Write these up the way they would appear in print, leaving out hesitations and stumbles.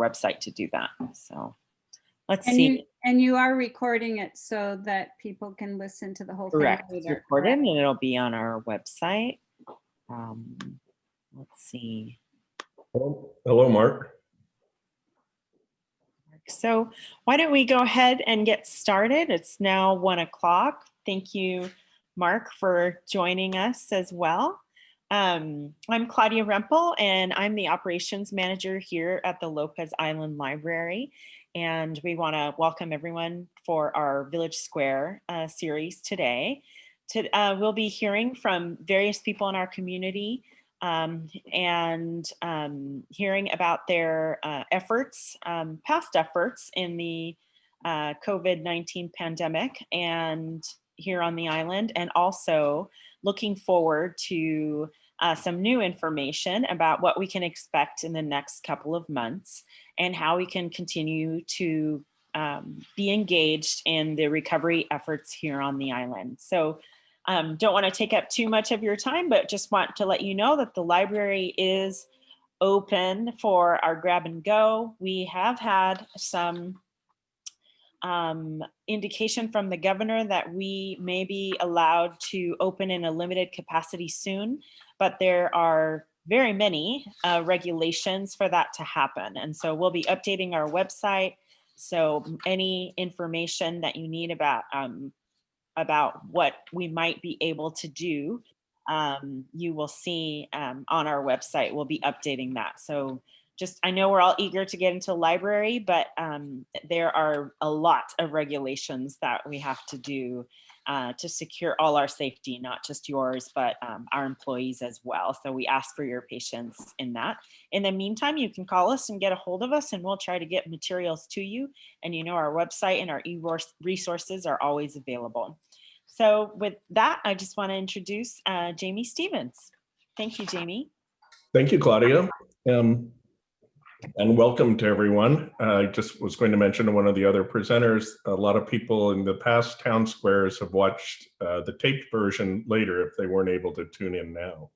website to do that. So let's And see. you are recording it so that people can listen to the whole thing Correct. later. It's recorded and it'll be on our website. Let's see. Hello, Mark. So why don't we go ahead and get started? It's now 1 o'clock. Thank you, Mark, for joining us as well. I'm Claudia Rempel, and I'm the operations manager here at the Lopez Island Library. And we want to welcome everyone for our Village Square series today. We'll be hearing from various people in our community and hearing about their efforts, past efforts in the COVID-19 pandemic and here on the island, and also looking forward to some new information about what we can expect in the next couple of months and how we can continue to be engaged in the recovery efforts here on the island. So don't want to take up too much of your time, but just want to let you know that the library is open for our grab and go. We have had some indication from the governor that we may be allowed to open in a limited capacity soon, but there are very many regulations for that to happen. And so we'll be updating our website. So any information that you need about what we might be able to do, you will see on our website. We'll be updating that. So I know we're all eager to get into the library, but there are a lot of regulations that we have to do to secure all our safety, not just yours, but our employees as well. So we ask for your patience in that. In the meantime, you can call us and get a hold of us, and we'll try to get materials to you. And you know, our website and our e-resources are always available. So with that, I just want to introduce Jamie Stevens. Thank you, Jamie. Thank you, Claudia. And welcome to everyone. I just was going to mention to one of the other presenters, a lot of people in the past town squares have watched the taped version later if they weren't able to tune in now.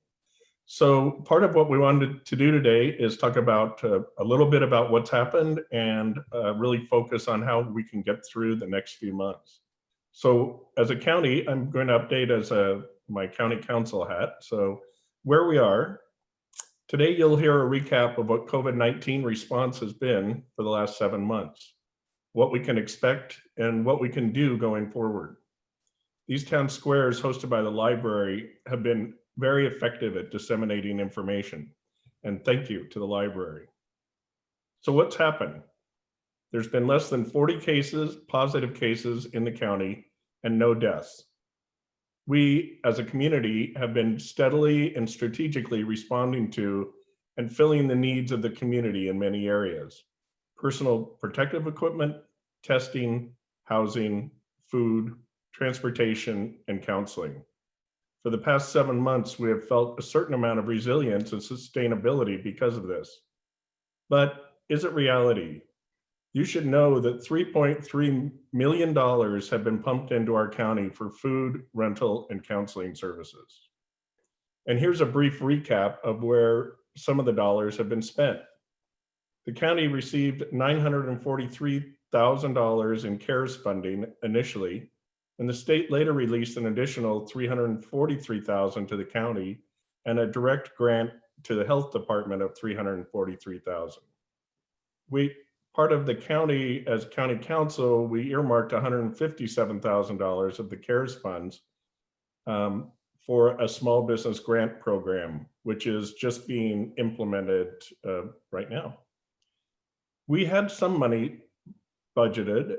So part of what we wanted to do today is talk about a little bit about what's happened and really focus on how we can get through the next few months. So as a county, I'm going to update as my county council hat. So where we are, today you'll hear a recap of what COVID-19 response has been for the last 7 months, what we can expect and what we can do going forward. These town squares hosted by the library have been very effective at disseminating information, and thank you to the library. So what's happened? There's been less than 40 cases, positive cases in the county, and no deaths. We, as a community, have been steadily and strategically responding to and filling the needs of the community in many areas: personal protective equipment, testing, housing, food, transportation, and counseling. For the past 7 months, we have felt a certain amount of resilience and sustainability because of this. But is it reality? You should know that $3.3 million have been pumped into our county for food, rental, and counseling services. And here's a brief recap of where some of the dollars have been spent. The county received $943,000 in CARES funding initially, and the state later released an additional $343,000 to the county and a direct grant to the health department of $343,000. Part of the county, as county council, we earmarked $157,000 of the CARES funds for a small business grant program, which is just being implemented right now. We had some money budgeted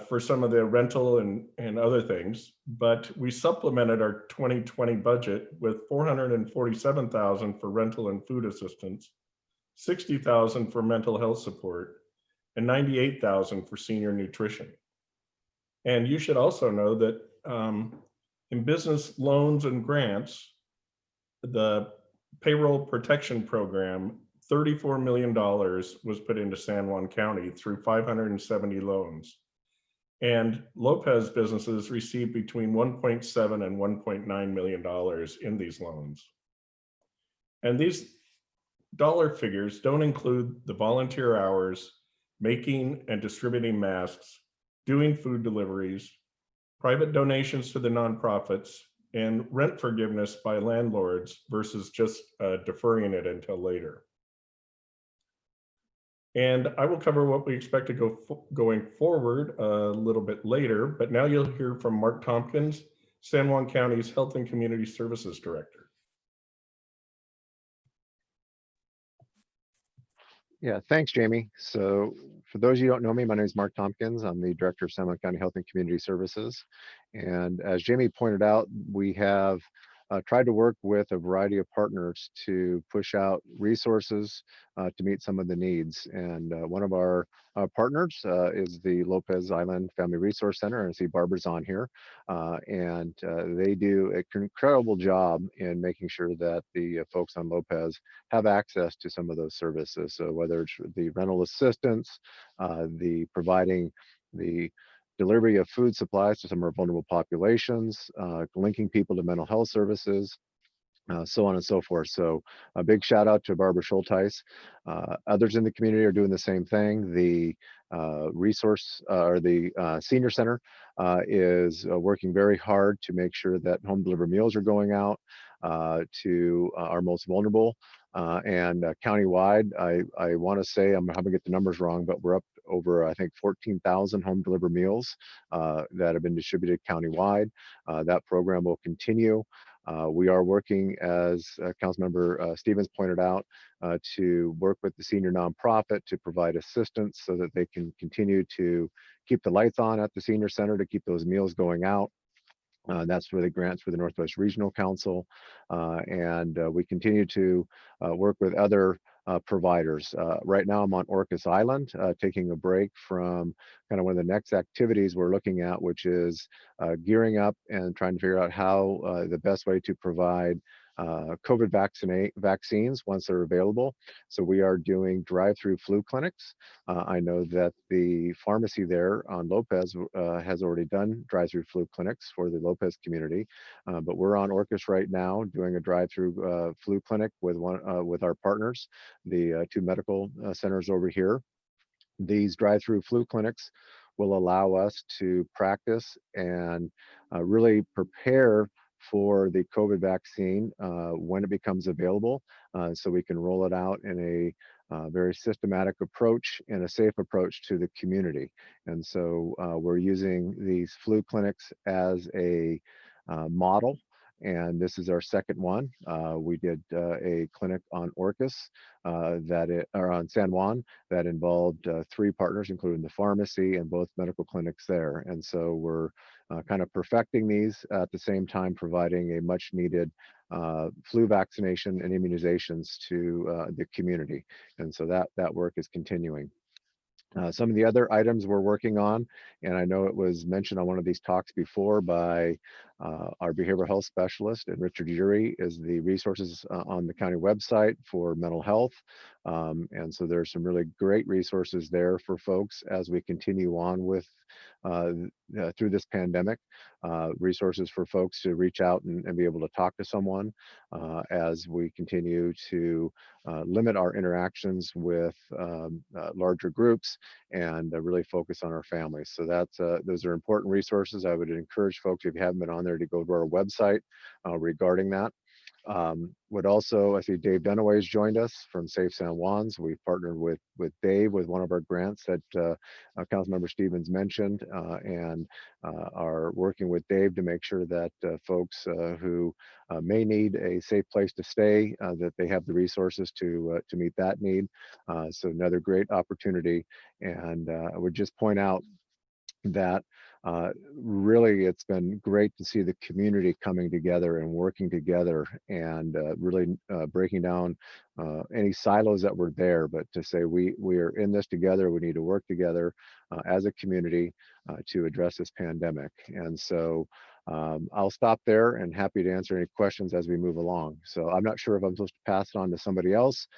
for some of the rental and other things, but we supplemented our 2020 budget with $447,000 for rental and food assistance, $60,000 for mental health support, and $98,000 for senior nutrition. And you should also know that in business loans and grants, the payroll protection program, $34 million was put into San Juan County through 570 loans. And Lopez businesses received between $1.7 and $1.9 million in these loans. And these dollar figures don't include the volunteer hours, making and distributing masks, doing food deliveries, private donations to the nonprofits, and rent forgiveness by landlords versus just deferring it until later. And I will cover what we expect to going forward a little bit later, but now you'll hear from Mark Tompkins, San Juan County's Health and Community Services Director. Yeah, thanks, Jamie. So for those of you who don't know me, my name is Mark Tompkins. I'm the Director of San Juan County Health and Community Services. And as Jamie pointed out, we have tried to work with a variety of partners to push out resources to meet some of the needs. And one of our partners is the Lopez Island Family Resource Center. And I see Barbara's on here. They do an incredible job in making sure that the folks on Lopez have access to some of those services. So whether it's the rental assistance, the providing the delivery of food supplies to some of our vulnerable populations, linking people to mental health services, so on and so forth. So a big shout out to Barbara Schulteis. Others in the community are doing the same thing. The senior center is working very hard to make sure that home delivered meals are going out to our most vulnerable. Countywide, I want to say, I'm going to get the numbers wrong, but we're up over, I think, 14,000 home delivered meals that have been distributed countywide. That program will continue. We are working, as Councilmember Stevens pointed out, to work with the senior nonprofit to provide assistance so that they can continue to keep the lights on at the senior center to keep those meals going out. That's for the grants for the Northwest Regional Council. We continue to work with other providers. Right now I'm on Orcas Island, taking a break from kind of one of the next activities we're looking at, which is gearing up and trying to figure out how the best way to provide COVID vaccines once they're available. So we are doing drive-through flu clinics. I know that the pharmacy there on Lopez has already done drive-through flu clinics for the Lopez community, but we're on Orcas right now doing a drive-through flu clinic with our partners, the two medical centers over here. These drive-through flu clinics will allow us to practice and really prepare for the COVID vaccine when it becomes available, so we can roll it out in a very systematic approach and a safe approach to the community. And so we're using these flu clinics as a model. And this is our second one. We did a clinic on Orcas or on San Juan that involved 3 partners, including the pharmacy and both medical clinics there. And so we're kind of perfecting these at the same time, providing a much needed flu vaccination and immunizations to the community. And so that work is continuing. Some of the other items we're working on, and I know it was mentioned on one of these talks before by our behavioral health specialist, and Richard Ury, is the resources on the county website for mental health. And so there's some really great resources there for folks as we continue on with through this pandemic, resources for folks to reach out and be able to talk to someone as we continue to limit our interactions with larger groups and really focus on our families. So those are important resources. I would encourage folks, if you haven't been on there, to go to our website regarding that. Would also, I see Dave Dunaway's joined us from Safe San Juans. We've partnered with Dave with one of our grants that Councilmember Stevens mentioned, and are working with Dave to make sure that folks who may need a safe place to stay, that they have the resources to meet that need. So another great opportunity. And I would just point out that really it's been great to see the community coming together and working together and really breaking down any silos that were there, but to say we are in this together. We need to work together as a community to address this pandemic. And so I'll stop there and happy to answer any questions as we move along. So I'm not sure if I'm supposed to pass it on to somebody else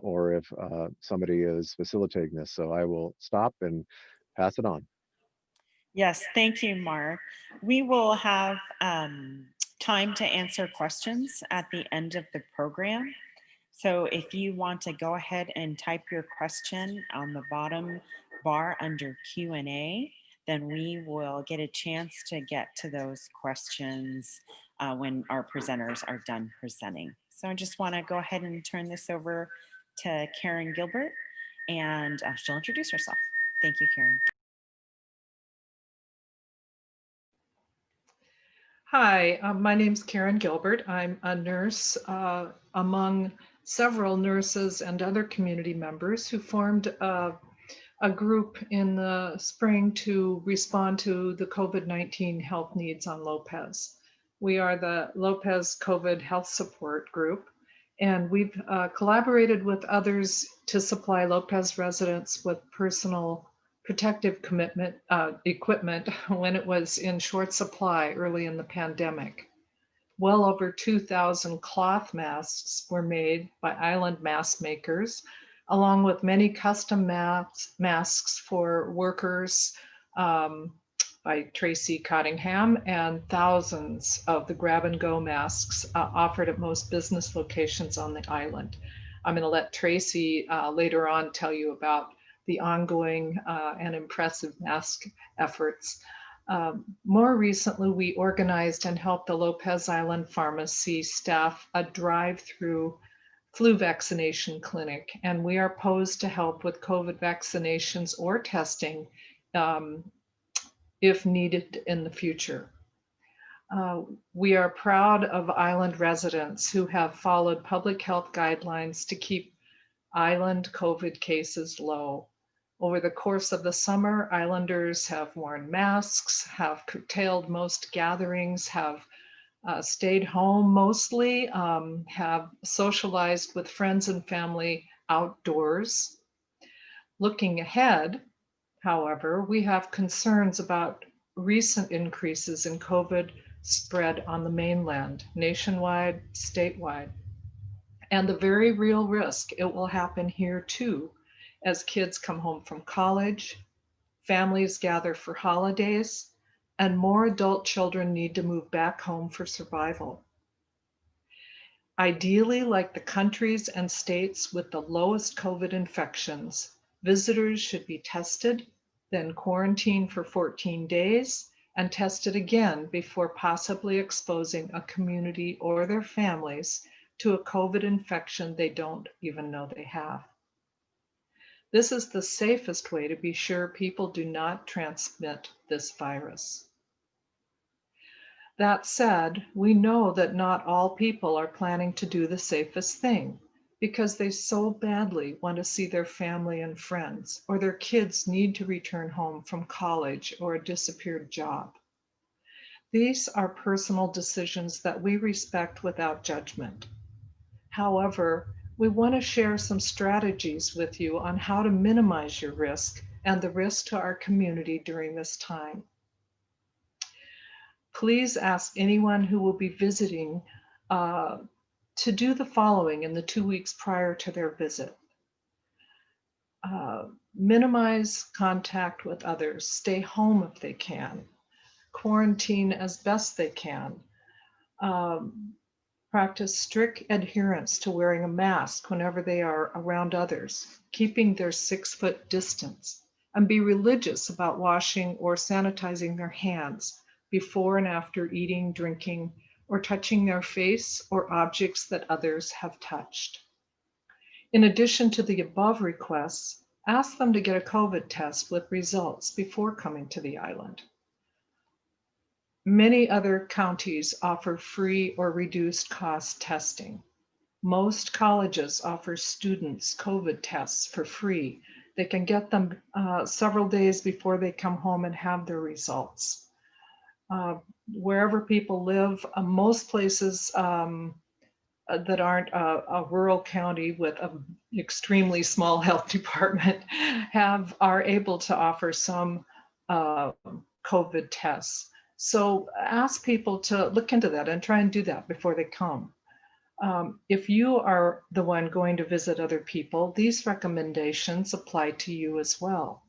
or if somebody is facilitating this. So I will stop and pass it on. Yes, thank you, Mark. We will have time to answer questions at the end of the program. So if you want to go ahead and type your question on the bottom bar under Q&A, then we will get a chance to get to those questions when our presenters are done presenting. So I just want to go ahead and turn this over to Karen Gilbert, and she'll introduce herself. Thank you, Karen. Hi, my name's Karen Gilbert. I'm a nurse among several nurses and other community members who formed a group in the spring to respond to the COVID-19 health needs on Lopez. We are the Lopez COVID Health Support Group, and we've collaborated with others to supply Lopez residents with personal protective equipment when it was in short supply early in the pandemic. Well over 2,000 cloth masks were made by island mask makers, along with many custom masks for workers by Tracy Cottingham, and thousands of the grab-and-go masks offered at most business locations on the island. I'm going to let Tracy later on tell you about the ongoing and impressive mask efforts. More recently, we organized and helped the Lopez Island Pharmacy staff a drive-through flu vaccination clinic, and we are posed to help with COVID vaccinations or testing if needed in the future. We are proud of island residents who have followed public health guidelines to keep island COVID cases low. Over the course of the summer, islanders have worn masks, have curtailed most gatherings, have stayed home mostly, have socialized with friends and family outdoors. Looking ahead, however, we have concerns about recent increases in COVID spread on the mainland, nationwide, statewide, and the very real risk it will happen here too, as kids come home from college, families gather for holidays, and more adult children need to move back home for survival. Ideally, like the countries and states with the lowest COVID infections, visitors should be tested, then quarantined for 14 days, and tested again before possibly exposing a community or their families to a COVID infection they don't even know they have. This is the safest way to be sure people do not transmit this virus. That said, we know that not all people are planning to do the safest thing because they so badly want to see their family and friends, or their kids need to return home from college or a disappeared job. These are personal decisions that we respect without judgment. However, we want to share some strategies with you on how to minimize your risk and the risk to our community during this time. Please ask anyone who will be visiting to do the following in the 2 weeks prior to their visit. Minimize contact with others, stay home if they can, quarantine as best they can, practice strict adherence to wearing a mask whenever they are around others, keeping their 6-foot distance, and be religious about washing or sanitizing their hands before and after eating, drinking, or touching their face or objects that others have touched. In addition to the above requests, ask them to get a COVID test with results before coming to the island. Many other counties offer free or reduced cost testing. Most colleges offer students COVID tests for free. They can get them several days before they come home and have their results. Wherever people live, most places that aren't a rural county with an extremely small health department are able to offer some COVID tests. So ask people to look into that and try and do that before they come. If you are the one going to visit other people, these recommendations apply to you as well.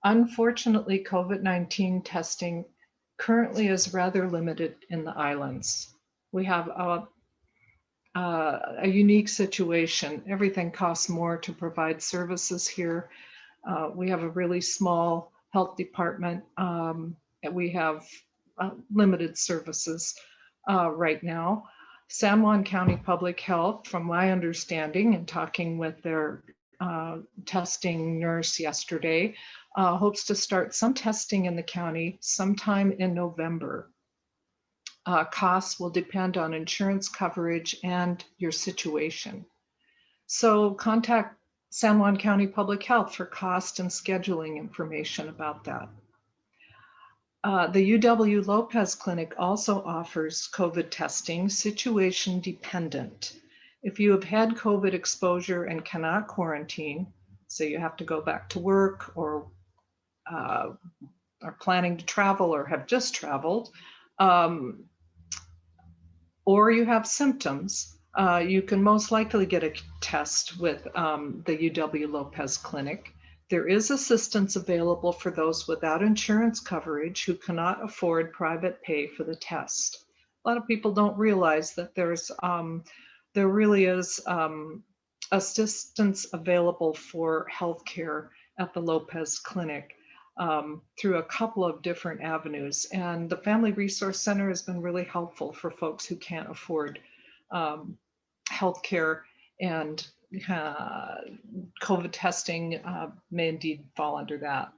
Unfortunately, COVID-19 testing currently is rather limited in the islands. We have a unique situation. Everything costs more to provide services here. We have a really small health department, and we have limited services right now. San Juan County Public Health, from my understanding and talking with their testing nurse yesterday, hopes to start some testing in the county sometime in November. Costs will depend on insurance coverage and your situation. So contact San Juan County Public Health for cost and scheduling information about that. The UW Lopez Clinic also offers COVID testing, situation dependent. If you have had COVID exposure and cannot quarantine, so you have to go back to work or are planning to travel or have just traveled, or you have symptoms, you can most likely get a test with the UW Lopez Clinic. There is assistance available for those without insurance coverage who cannot afford private pay for the test. A lot of people don't realize that there really is assistance available for healthcare at the Lopez Clinic through a couple of different avenues. And the Family Resource Center has been really helpful for folks who can't afford healthcare, and COVID testing may indeed fall under that.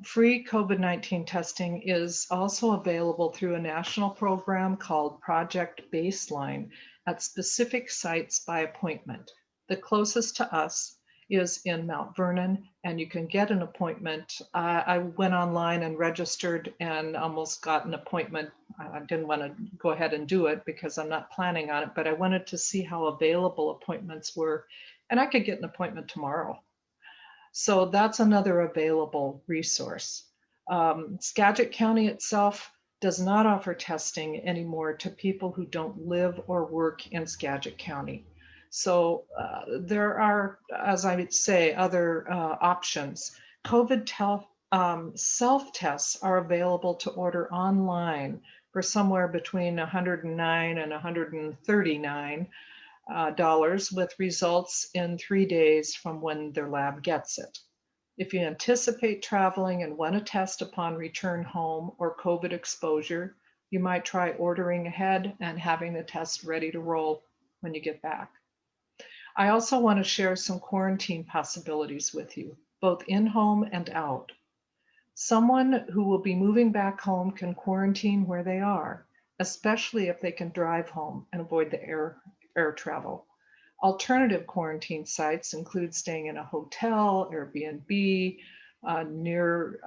Free COVID-19 testing is also available through a national program called Project Baseline at specific sites by appointment. The closest to us is in Mount Vernon, and you can get an appointment. I went online and registered and almost got an appointment. I didn't want to go ahead and do it because I'm not planning on it, but I wanted to see how available appointments were, and I could get an appointment tomorrow. So that's another available resource. Skagit County itself does not offer testing anymore to people who don't live or work in Skagit County. So there are, as I would say, other options. COVID self-tests are available to order online for somewhere between $109 and $139 with results in 3 days from when their lab gets it. If you anticipate traveling and want to test upon return home or COVID exposure, you might try ordering ahead and having the test ready to roll when you get back. I also want to share some quarantine possibilities with you, both in-home and out. Someone who will be moving back home can quarantine where they are, especially if they can drive home and avoid the air travel. Alternative quarantine sites include staying in a hotel, Airbnb, near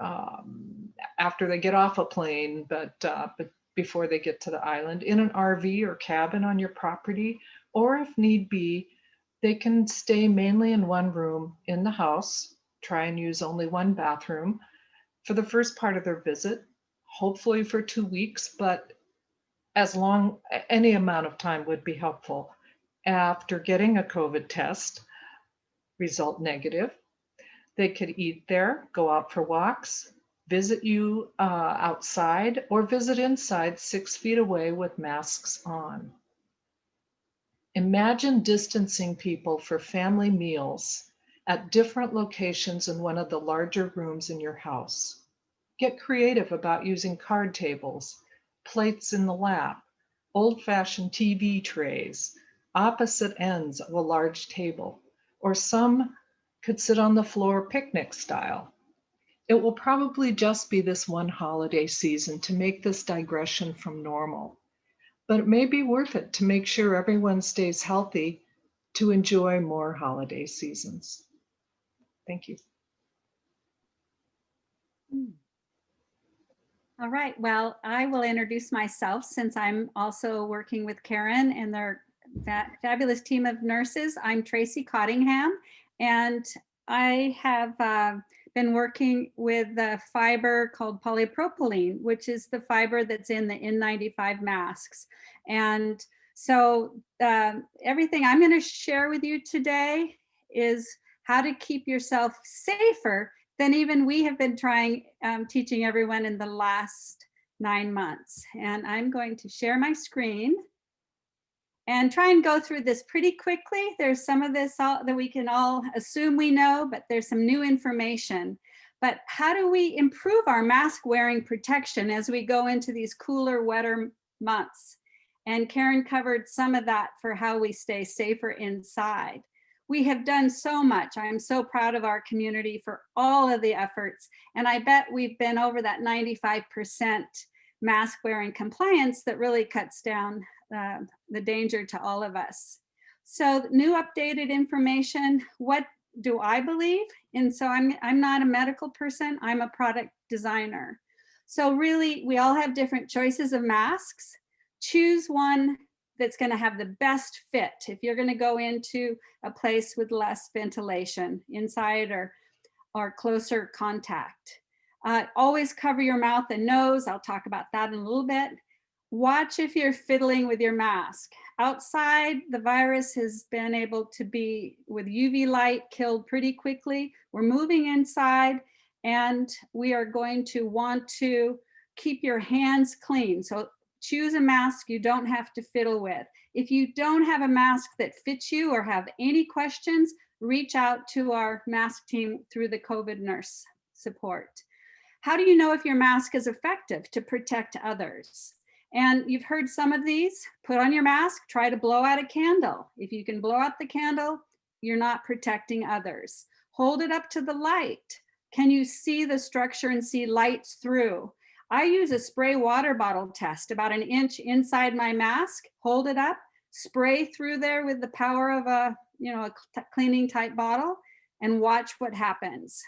after they get off a plane, but before they get to the island, in an RV or cabin on your property, or if need be, they can stay mainly in one room in the house, try and use only one bathroom for the first part of their visit, hopefully for 2 weeks, but any amount of time would be helpful. After getting a COVID test, result negative, they could eat there, go out for walks, visit you outside, or visit inside 6 feet away with masks on. Imagine distancing people for family meals at different locations in one of the larger rooms in your house. Get creative about using card tables, plates in the lap, old-fashioned TV trays, opposite ends of a large table, or some could sit on the floor picnic style. It will probably just be this one holiday season to make this digression from normal, but it may be worth it to make sure everyone stays healthy to enjoy more holiday seasons. Thank you. All right, well, I will introduce myself since I'm also working with Karen and their fabulous team of nurses. I'm Tracy Cottingham, and I have been working with a fiber called polypropylene, which is the fiber that's in the N95 masks. And so everything I'm going to share with you today is how to keep yourself safer than even we have been trying teaching everyone in the last 9 months. And I'm going to share my screen. and try and go through this pretty quickly. There's some of this that we can all assume we know, but there's some new information. But how do we improve our mask wearing protection as we go into these cooler, wetter months? And Karen covered some of that for how we stay safer inside. We have done so much. I'm so proud of our community for all of the efforts. And I bet we've been over that 95% mask wearing compliance that really cuts down the danger to all of us. So new updated information, what do I believe? And so I'm not a medical person, I'm a product designer. So really, we all have different choices of masks. Choose one that's going to have the best fit if you're going to go into a place with less ventilation inside or closer contact. Always cover your mouth and nose. I'll talk about that in a little bit. Watch if you're fiddling with your mask. Outside, the virus has been able to be, with UV light, killed pretty quickly. We're moving inside, and we are going to want to keep your hands clean. So choose a mask you don't have to fiddle with. If you don't have a mask that fits you or have any questions, reach out to our mask team through the COVID nurse support. How do you know if your mask is effective to protect others? And you've heard some of these. Put on your mask, try to blow out a candle. If you can blow out the candle, you're not protecting others. Hold it up to the light. Can you see the structure and see light through? I use a spray water bottle test about 1 inch inside my mask, hold it up, spray through there with the power of a cleaning type bottle, and watch what happens.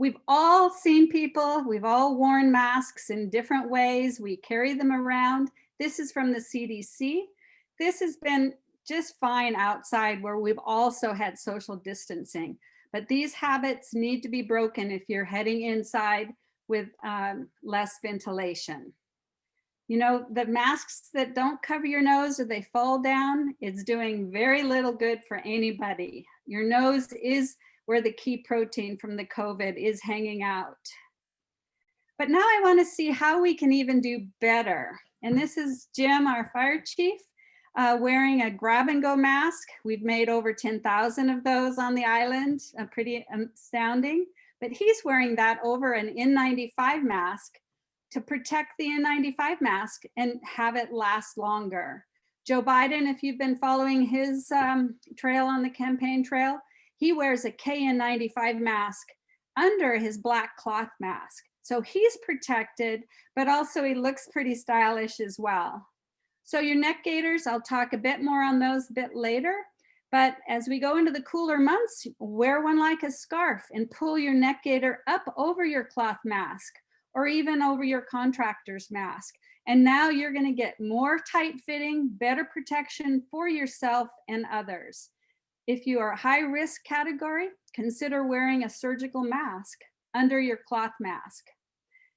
We've all seen people, we've all worn masks in different ways. We carry them around. This is from the CDC. This has been just fine outside where we've also had social distancing. But these habits need to be broken if you're heading inside with less ventilation. You know, the masks that don't cover your nose or they fall down, it's doing very little good for anybody. Your nose is where the key protein from the COVID is hanging out. But now I want to see how we can even do better. And this is Jim, our fire chief, wearing a grab and go mask. We've made over 10,000 of those on the island, pretty astounding. But he's wearing that over an N95 mask to protect the N95 mask and have it last longer. Joe Biden, if you've been following his trail on the campaign trail, he wears a KN95 mask under his black cloth mask. So he's protected, but also he looks pretty stylish as well. So your neck gaiters, I'll talk a bit more on those a bit later. But as we go into the cooler months, wear one like a scarf and pull your neck gaiter up over your cloth mask or even over your contractor's mask. And now you're going to get more tight fitting, better protection for yourself and others. If you are a high risk category, consider wearing a surgical mask under your cloth mask.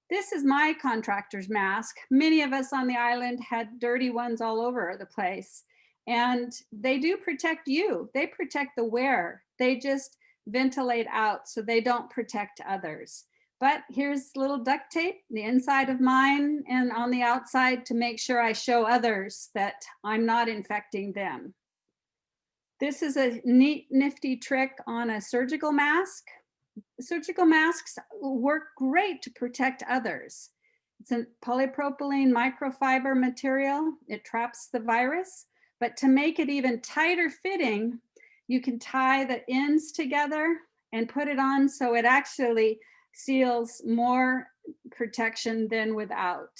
This is my contractor's mask. Many of us on the island had dirty ones all over the place. And they do protect you. They protect the wearer. They just ventilate out so they don't protect others. But here's little duct tape, the inside of mine and on the outside to make sure I show others that I'm not infecting them. This is a neat, nifty trick on a surgical mask. Surgical masks work great to protect others. It's a polypropylene microfiber material. It traps the virus. But to make it even tighter fitting, you can tie the ends together and put it on so it actually seals more protection than without.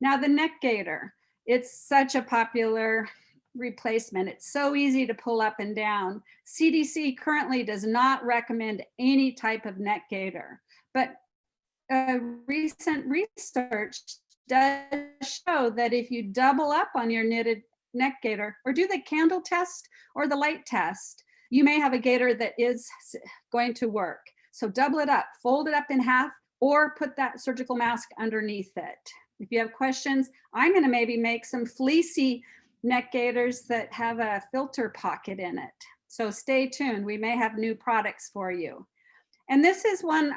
Now the neck gaiter, it's such a popular replacement. It's so easy to pull up and down. CDC currently does not recommend any type of neck gaiter, but recent research does show that if you double up on your knitted neck gaiter or do the candle test or the light test, you may have a gaiter that is going to work. So double it up, fold it up in half, or put that surgical mask underneath it. If you have questions, I'm going to maybe make some fleecy neck gaiters that have a filter pocket in it. So stay tuned. We may have new products for you. And this is one,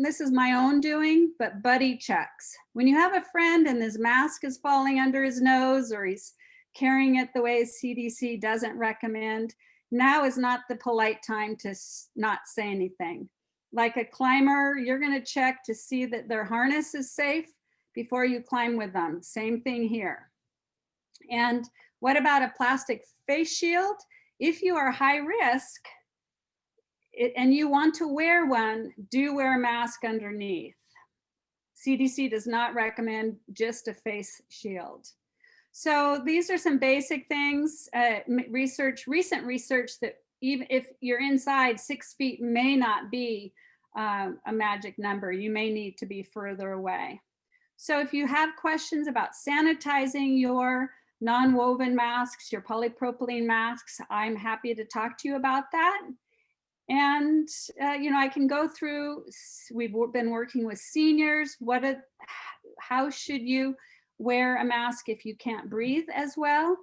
this is my own doing, but buddy checks. When you have a friend and his mask is falling under his nose or he's carrying it the way CDC doesn't recommend. Now is not the polite time to not say anything. Like a climber, you're going to check to see that their harness is safe before you climb with them. Same thing here. And what about a plastic face shield? If you are high risk and you want to wear one, do wear a mask underneath. CDC does not recommend just a face shield. So these are some basic things. Recent research that even if you're inside 6 feet may not be a magic number. You may need to be further away. So if you have questions about sanitizing your non-woven masks, your polypropylene masks, I'm happy to talk to you about that. And I can go through, we've been working with seniors. How should you wear a mask if you can't breathe as well?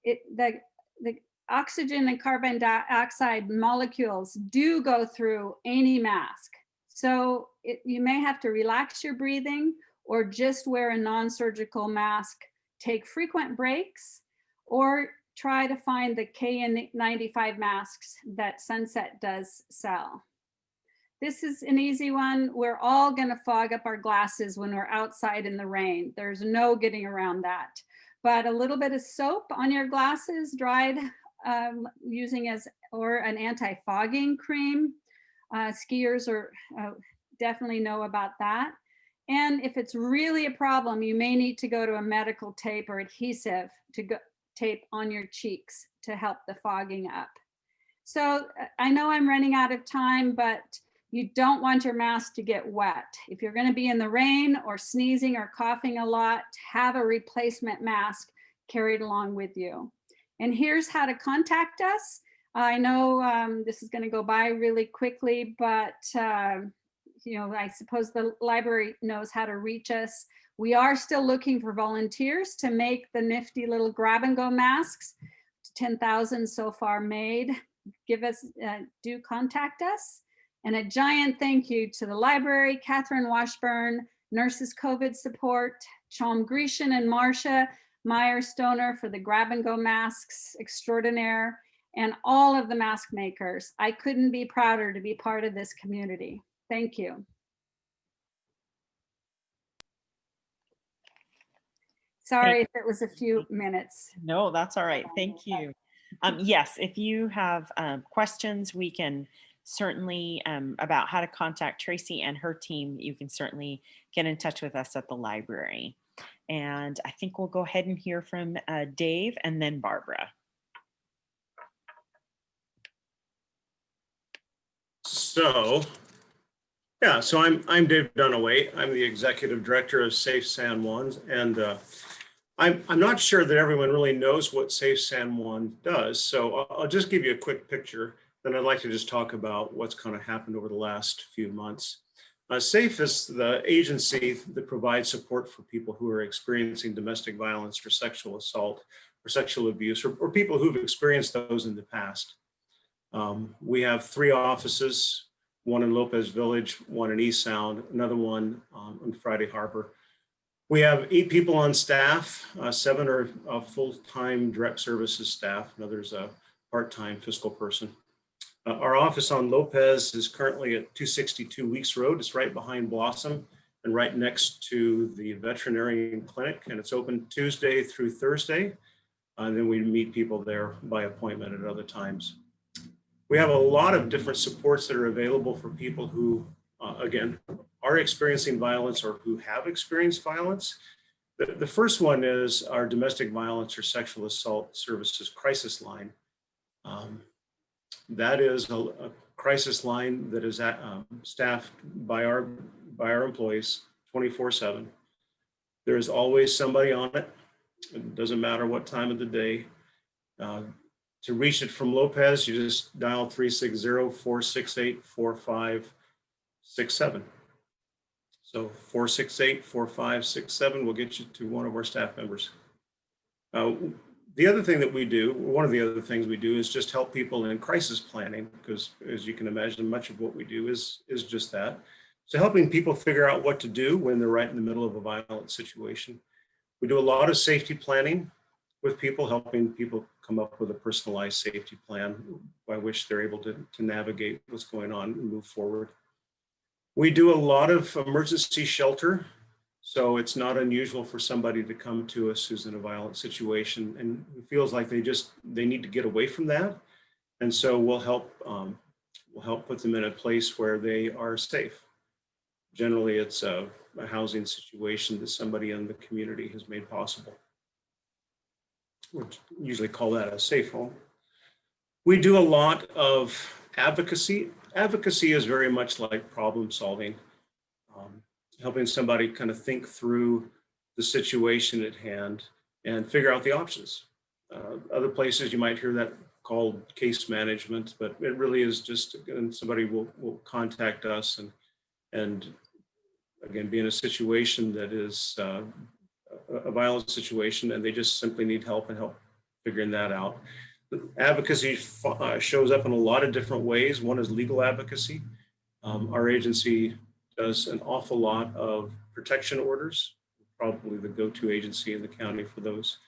The oxygen and carbon dioxide molecules do go through any mask. So you may have to relax your breathing or just wear a non-surgical mask, take frequent breaks, or try to find the KN95 masks that Sunset does sell. This is an easy one. We're all gonna fog up our glasses when we're outside in the rain. There's no getting around that. But a little bit of soap on your glasses, dried using or an anti-fogging cream. Skiers definitely know about that. And if it's really a problem, you may need to go to a medical tape or adhesive to tape on your cheeks to help the fogging up. So I know I'm running out of time, but you don't want your mask to get wet. If you're going to be in the rain or sneezing or coughing a lot, have a replacement mask carried along with you. And here's how to contact us. I know this is going to go by really quickly, but I suppose the library knows how to reach us. We are still looking for volunteers to make the nifty little grab and go masks. 10,000 so far made. Do contact us. And a giant thank you to the library, Catherine Washburn, Nurses COVID Support, Chom Grecian and Marcia Meyer Stoner for the grab and go masks extraordinaire, and all of the mask makers. I couldn't be prouder to be part of this community. Thank you. Sorry if it was a few minutes. No, that's all right. Thank you. Yes, if you have questions, we can certainly about how to contact Tracy and her team, you can certainly get in touch with us at the library. And I think we'll go ahead and hear from Dave and then Barbara. So I'm Dave Dunaway. I'm the executive director of Safe San Juan, and I'm not sure that everyone really knows what Safe San Juan does. So I'll just give you a quick picture. Then I'd like to just talk about what's kind of happened over the last few months. SAFE is the agency that provides support for people who are experiencing domestic violence or sexual assault or sexual abuse, or people who've experienced those in the past. We have 3 offices, one in Lopez Village, one in East Sound, another one on Friday Harbor. We have 8 people on staff, 7 are full-time direct services staff, another's a part-time fiscal person. Our office on Lopez is currently at 262 Weeks Road. It's right behind Blossom and right next to the veterinarian clinic, and it's open Tuesday through Thursday. And then we meet people there by appointment at other times. We have a lot of different supports that are available for people who, again, are experiencing violence or who have experienced violence. The first one is our domestic violence or sexual assault services crisis line. That is a crisis line that is staffed by our employees 24/7. There is always somebody on it. It doesn't matter what time of the day. To reach it from Lopez, you just dial 360-468-4567. So 468-4567 will get you to one of our staff members. The other thing that we do, one of the other things we do, is just help people in crisis planning, because as you can imagine, much of what we do is just that. So helping people figure out what to do when they're right in the middle of a violent situation. We do a lot of safety planning. with people, helping people come up with a personalized safety plan by which they're able to navigate what's going on and move forward. We do a lot of emergency shelter. So it's not unusual for somebody to come to us who's in a violent situation and who feels like they need to get away from that. And so we'll help put them in a place where they are safe. Generally, it's a housing situation that somebody in the community has made possible. We usually call that a safe home. We do a lot of advocacy. Advocacy is very much like problem solving, helping somebody kind of think through the situation at hand and figure out the options. Other places you might hear that called case management, but it really is just, and somebody will contact us and again, be in a situation that is a violent situation, and they just simply need help and help figuring that out. Advocacy shows up in a lot of different ways. One is legal advocacy. Our agency does an awful lot of protection orders, probably the go-to agency in the county for those,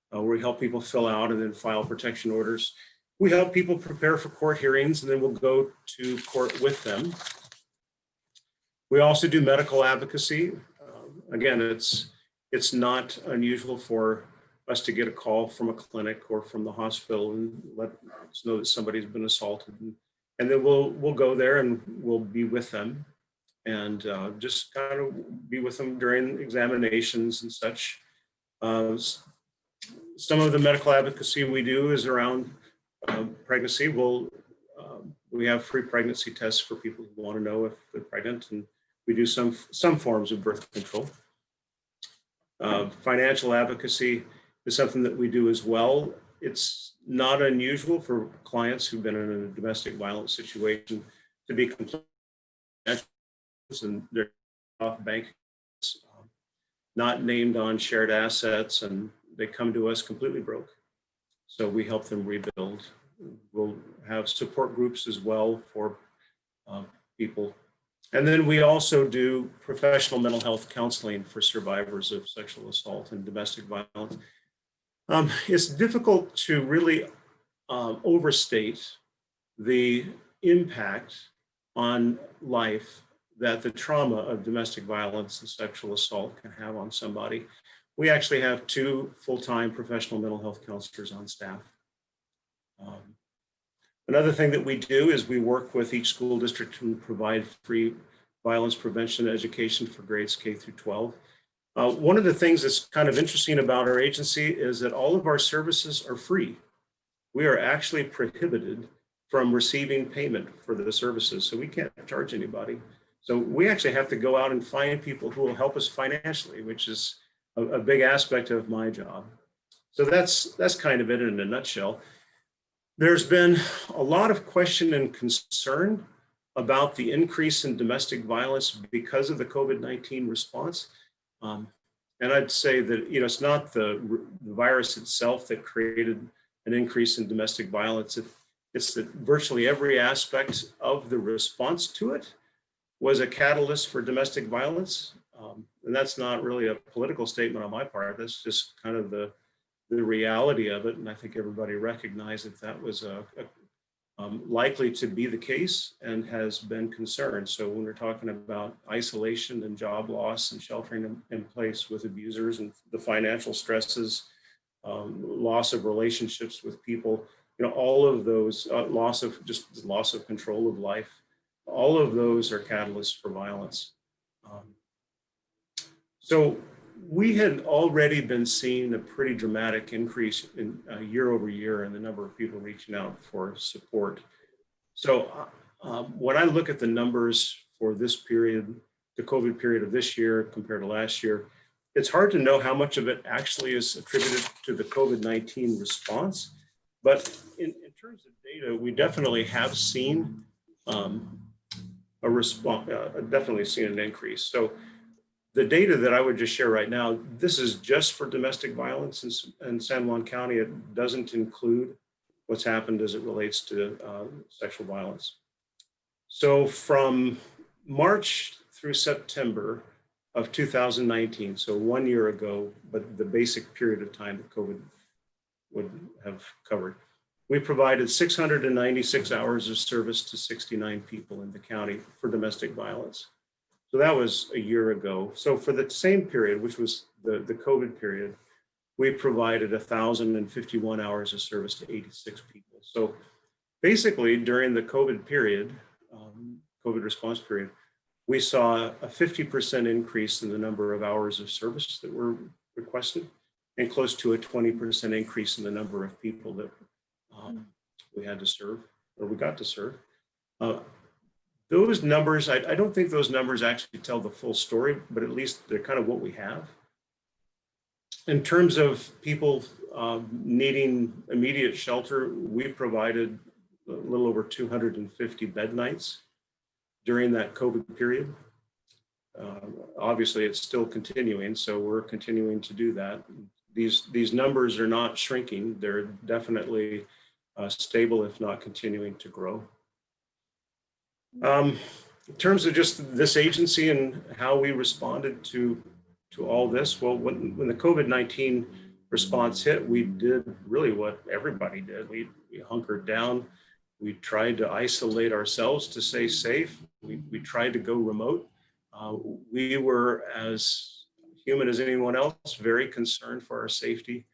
where we help people fill out and then file protection orders. We help people prepare for court hearings, and then we'll go to court with them. We also do medical advocacy. Again, it's not unusual for us to get a call from a clinic or from the hospital and let us know that somebody's been assaulted. And then we'll go there and we'll be with them and just kind of be with them during examinations and such. Some of the medical advocacy we do is around pregnancy. We have free pregnancy tests for people who want to know if they're pregnant, and we do some forms of birth control. Financial advocacy is something that we do as well. It's not unusual for clients who've been in a domestic violence situation to be completely and they're off bank, not named on shared assets, and they come to us completely broke. So we help them rebuild. We'll have support groups as well for people. And then we also do professional mental health counseling for survivors of sexual assault and domestic violence. It's difficult to really overstate the impact on life that the trauma of domestic violence and sexual assault can have on somebody. We actually have 2 full-time professional mental health counselors on staff. Another thing that we do is we work with each school district to provide free violence prevention education for grades K through 12. One of the things that's kind of interesting about our agency is that all of our services are free. We are actually prohibited from receiving payment for the services, so we can't charge anybody. So we actually have to go out and find people who will help us financially, which is a big aspect of my job. So that's kind of it in a nutshell. There's been a lot of question and concern about the increase in domestic violence because of the COVID-19 response. And I'd say that, it's not the virus itself that created an increase in domestic violence. It's that virtually every aspect of the response to it was a catalyst for domestic violence. And that's not really a political statement on my part. That's just kind of the reality of it. And I think everybody recognized that was likely to be the case and has been concerned. So when we're talking about isolation and job loss and sheltering in place with abusers and the financial stresses, loss of relationships with people, all of those, loss of control of life, all of those are catalysts for violence. So we had already been seeing a pretty dramatic increase in year over year in the number of people reaching out for support. So when I look at the numbers for this period, the COVID period of this year compared to last year, it's hard to know how much of it actually is attributed to the COVID-19 response. But in terms of data, we definitely have seen a response, definitely seen an increase. So the data that I would just share right now, this is just for domestic violence in San Juan County. It doesn't include what's happened as it relates to sexual violence. So from March through September of 2019, so 1 year ago, but the basic period of time that COVID would have covered. We provided 696 hours of service to 69 people in the county for domestic violence. So that was a year ago. So for the same period, which was the COVID period, we provided 1,051 hours of service to 86 people. So basically during the COVID period, COVID response period, we saw a 50% increase in the number of hours of service that were requested, and close to a 20% increase in the number of people that we had to serve, or we got to serve. Those numbers, I don't think those numbers actually tell the full story, but at least they're kind of what we have. In terms of people needing immediate shelter, we provided a little over 250 bed nights during that COVID period. Obviously, it's still continuing, so we're continuing to do that. These numbers are not shrinking. They're definitely stable, if not continuing to grow. In terms of just this agency and how we responded to all this, well, when the COVID-19 response hit, we did really what everybody did. We hunkered down. We tried to isolate ourselves to stay safe. We tried to go remote. We were, as human as anyone else, very concerned for our safety.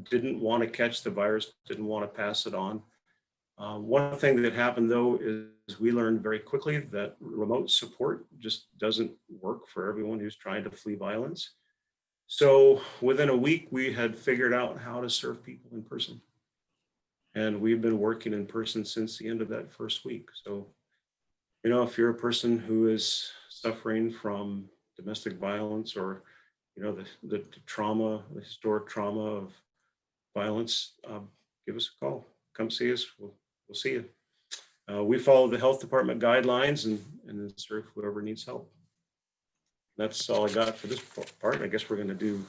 Didn't want to catch the virus, didn't want to pass it on. One thing that happened though is we learned very quickly that remote support just doesn't work for everyone who's trying to flee violence. So within a week, we had figured out how to serve people in person. And we've been working in person since the end of that first week. So, you know, if you're a person who is suffering from domestic violence, or, you know, the trauma, the historic trauma of violence, give us a call. Come see us. We'll see you. We follow the health department guidelines and serve whoever needs help. That's all I got for this part. I guess we're going to do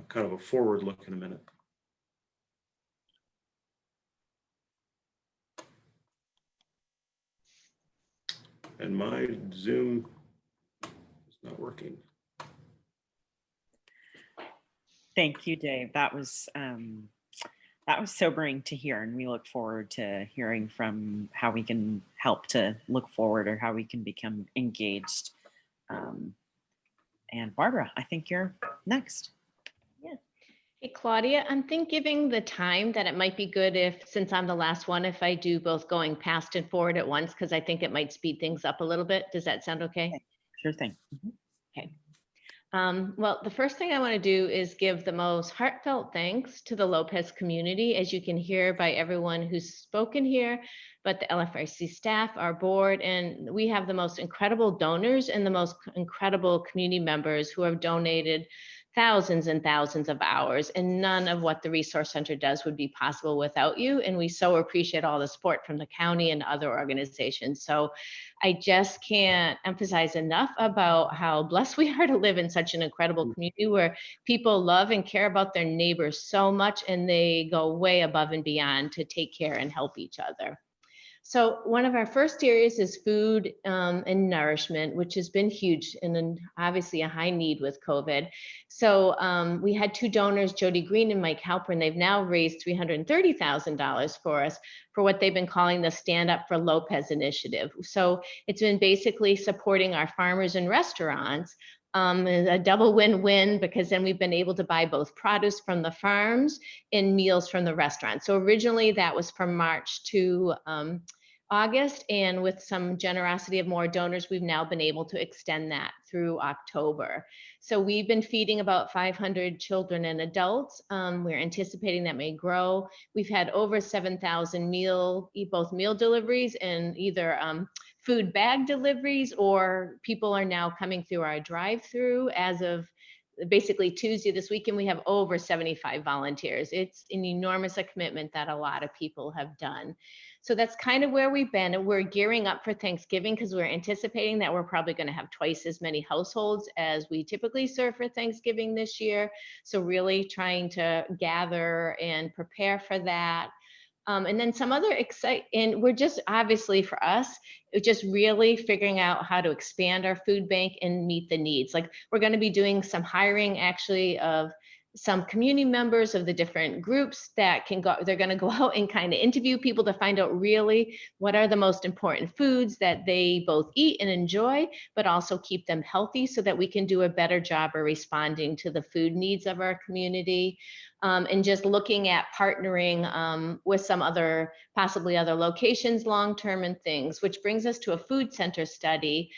kind of a forward look in a minute. And my Zoom is not working. Thank you, Dave. That was sobering to hear, and we look forward to hearing from how we can help to look forward, or how we can become engaged. And Barbara, I think you're next. Yeah. Hey, Claudia, I'm giving the time that it might be good if, since I'm the last one, if I do both going past and forward at once, because I think it might speed things up a little bit. Does that sound okay? Sure thing. Mm-hmm. Okay. Well, the first thing I want to do is give the most heartfelt thanks to the Lopez community, as you can hear by everyone who's spoken here, but the LFRC staff, our board, and we have the most incredible donors and the most incredible community members who have donated thousands and thousands of hours, and none of what the Resource Center does would be possible without you. And we so appreciate all the support from the county and other organizations. So I just can't emphasize enough about how blessed we are to live in such an incredible community where people love and care about their neighbors so much, and they go way above and beyond to take care and help each other. So one of our first areas is food and nourishment, which has been huge and obviously a high need with COVID. So we had two donors, Jody Green and Mike Halpern. They've now raised $330,000 for us for what they've been calling the Stand Up for Lopez initiative. So it's been basically supporting our farmers and restaurants. A double win-win, because then we've been able to buy both produce from the farms and meals from the restaurant. So originally that was from March to August, and with some generosity of more donors, we've now been able to extend that through October. So we've been feeding about 500 children and adults. We're anticipating that may grow. We've had over 7,000 both meal deliveries and either food bag deliveries, or people are now coming through our drive-through. As of basically Tuesday this weekend, we have over 75 volunteers. It's an enormous commitment that a lot of people have done. So that's kind of where we've been. And we're gearing up for Thanksgiving because we're anticipating that we're probably going to have twice as many households as we typically serve for Thanksgiving this year. So really trying to gather and prepare for that. And then some other and we're just obviously for us, it's just really figuring out how to expand our food bank and meet the needs. Like we're going to be doing some hiring actually of some community members of the different groups that can go, they're going to go out and kind of interview people to find out really what are the most important foods that they both eat and enjoy, but also keep them healthy so that we can do a better job of responding to the food needs of our community. And just looking at partnering with some other, possibly other locations long-term and things, which brings us to a food center study.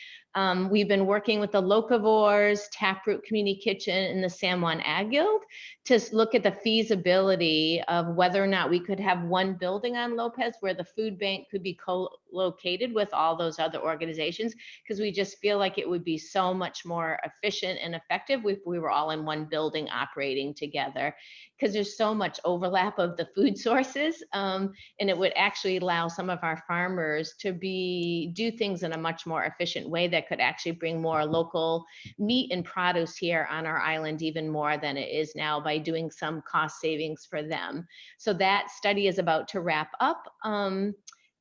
We've been working with the Locavores, Taproot Community Kitchen, and the San Juan Ag Guild to look at the feasibility of whether or not we could have one building on Lopez where the food bank could be co-located with all those other organizations, because we just feel like it would be so much more efficient and effective if we were all in one building operating together, because there's so much overlap of the food sources, and it would actually allow some of our farmers to do things in a much more efficient way that could actually bring more local meat and produce here on our island, even more than it is now, by doing some cost savings for them. So that study is about to wrap up,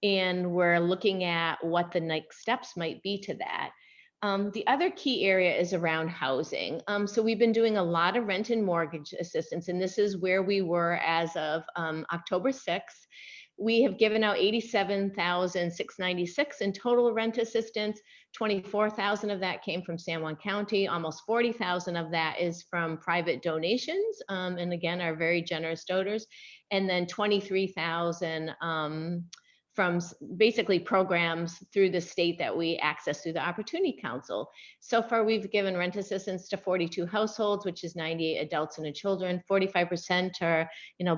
and we're looking at what the next steps might be to that. The other key area is around housing. So we've been doing a lot of rent and mortgage assistance, and this is where we were as of October 6th. We have given out $87,696 in total rent assistance. 24,000 of that came from San Juan County. Almost 40,000 of that is from private donations, and again, our very generous donors. And then 23,000 from basically programs through the state that we access through the Opportunity Council. So far, we've given rent assistance to 42 households, which is 98 adults and children. 45% are,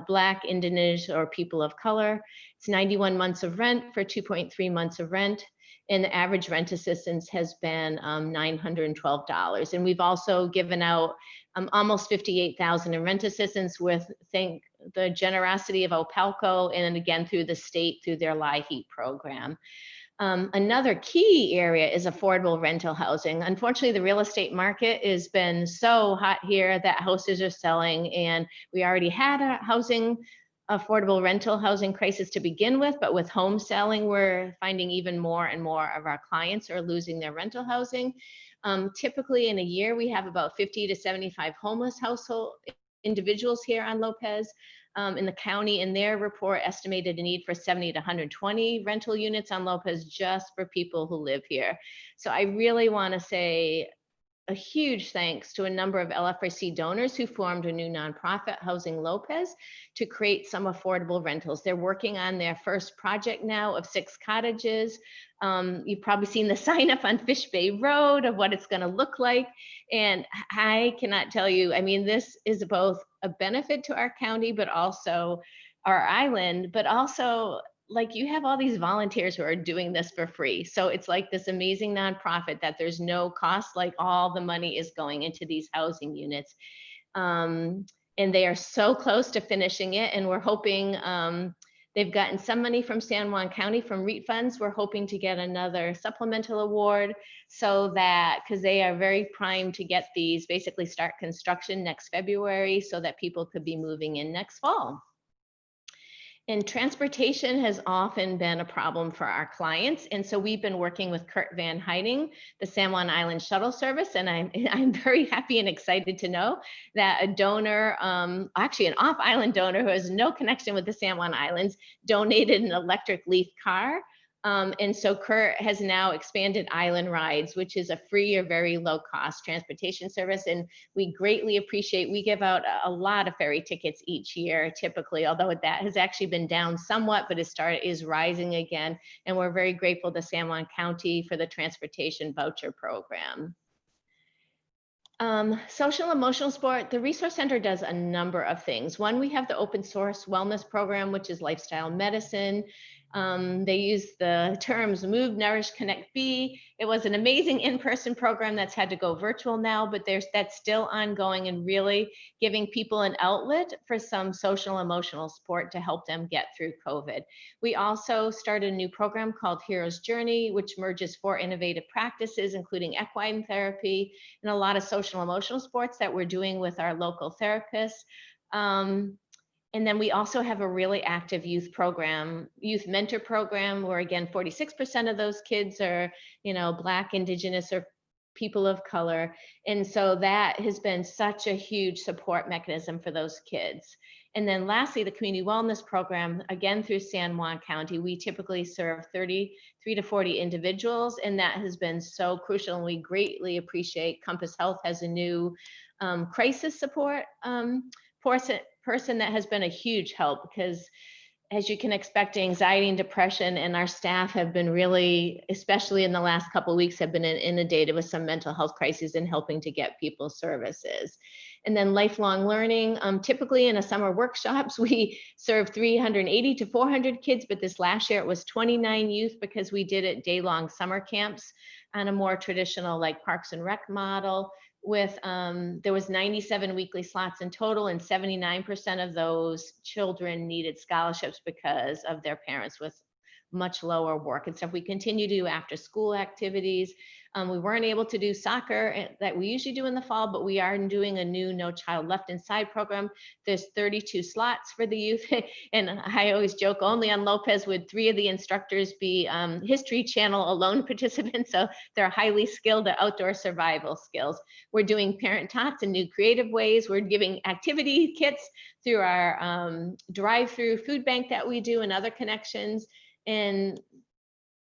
Black, Indigenous, or people of color. It's 91 months of rent for 2.3 months of rent. And the average rent assistance has been $912. And we've also given out almost 58,000 in rent assistance with, thank the generosity of Opalco, and again through the state through their LIHEAP program. Another key area is affordable rental housing. Unfortunately, the real estate market has been so hot here that houses are selling, and we already had a affordable rental housing crisis to begin with, but with home selling, we're finding even more and more of our clients are losing their rental housing. Typically in a year, we have about 50 to 75 homeless household individuals here on Lopez. In the county, in their report, estimated a need for 70 to 120 rental units on Lopez just for people who live here. So I really want to say a huge thanks to a number of LFRC donors who formed a new nonprofit, Housing Lopez, to create some affordable rentals. They're working on their first project now of 6 cottages. You've probably seen the sign up on Fish Bay Road of what it's going to look like. And I cannot tell you, this is both a benefit to our county, but also our island, but also you have all these volunteers who are doing this for free. So it's like this amazing nonprofit that there's no cost, all the money is going into these housing units. And they are so close to finishing it. And we're hoping, they've gotten some money from San Juan County from REIT funds. We're hoping to get another supplemental award so that, because they are very primed to get these, basically start construction next February so that people could be moving in next fall. And transportation has often been a problem for our clients. And so we've been working with Kurt Van Heiting, the San Juan Island Shuttle Service. And I'm very happy and excited to know that a donor, actually an off-island donor who has no connection with the San Juan Islands, donated an electric Leaf car. And so Kurt has now expanded Island Rides, which is a free or very low cost transportation service. And we greatly appreciate, we give out a lot of ferry tickets each year, typically, although that has actually been down somewhat, but is rising again. And we're very grateful to San Juan County for the transportation voucher program. Social emotional support, the Resource Center does a number of things. One, we have the open source wellness program, which is lifestyle medicine. They use the terms Move, Nourish, Connect, Be. It was an amazing in-person program that's had to go virtual now, but that's still ongoing and really giving people an outlet for some social emotional support to help them get through COVID. We also started a new program called Hero's Journey, which merges 4 innovative practices, including equine therapy and a lot of social emotional sports that we're doing with our local therapists. And then we also have a really active youth program, youth mentor program, where again, 46% of those kids are, Black, Indigenous, or people of color. And so that has been such a huge support mechanism for those kids. And then lastly, the community wellness program, again, through San Juan County, we typically serve 33 to 40 individuals, and that has been so crucial, and we greatly appreciate Compass Health has a new crisis support person that has been a huge help, because as you can expect, anxiety and depression, and our staff have been really, especially in the last couple of weeks, have been inundated with some mental health crises and helping to get people services. And then lifelong learning, typically in a summer workshops, we serve 380 to 400 kids, but this last year it was 29 youth because we did it day-long summer camps on a more traditional like Parks and Rec model. With there was 97 weekly slots in total, and 79% of those children needed scholarships because of their parents with much lower work and stuff. We continue to do after school activities. We weren't able to do soccer that we usually do in the fall, but we are doing a new No Child Left Inside program. There's 32 slots for the youth. And I always joke, only on Lopez would 3 of the instructors be History Channel alone participants. So they're highly skilled at outdoor survival skills. We're doing parent tots in new creative ways. We're giving activity kits through our drive-through food bank that we do and other connections. And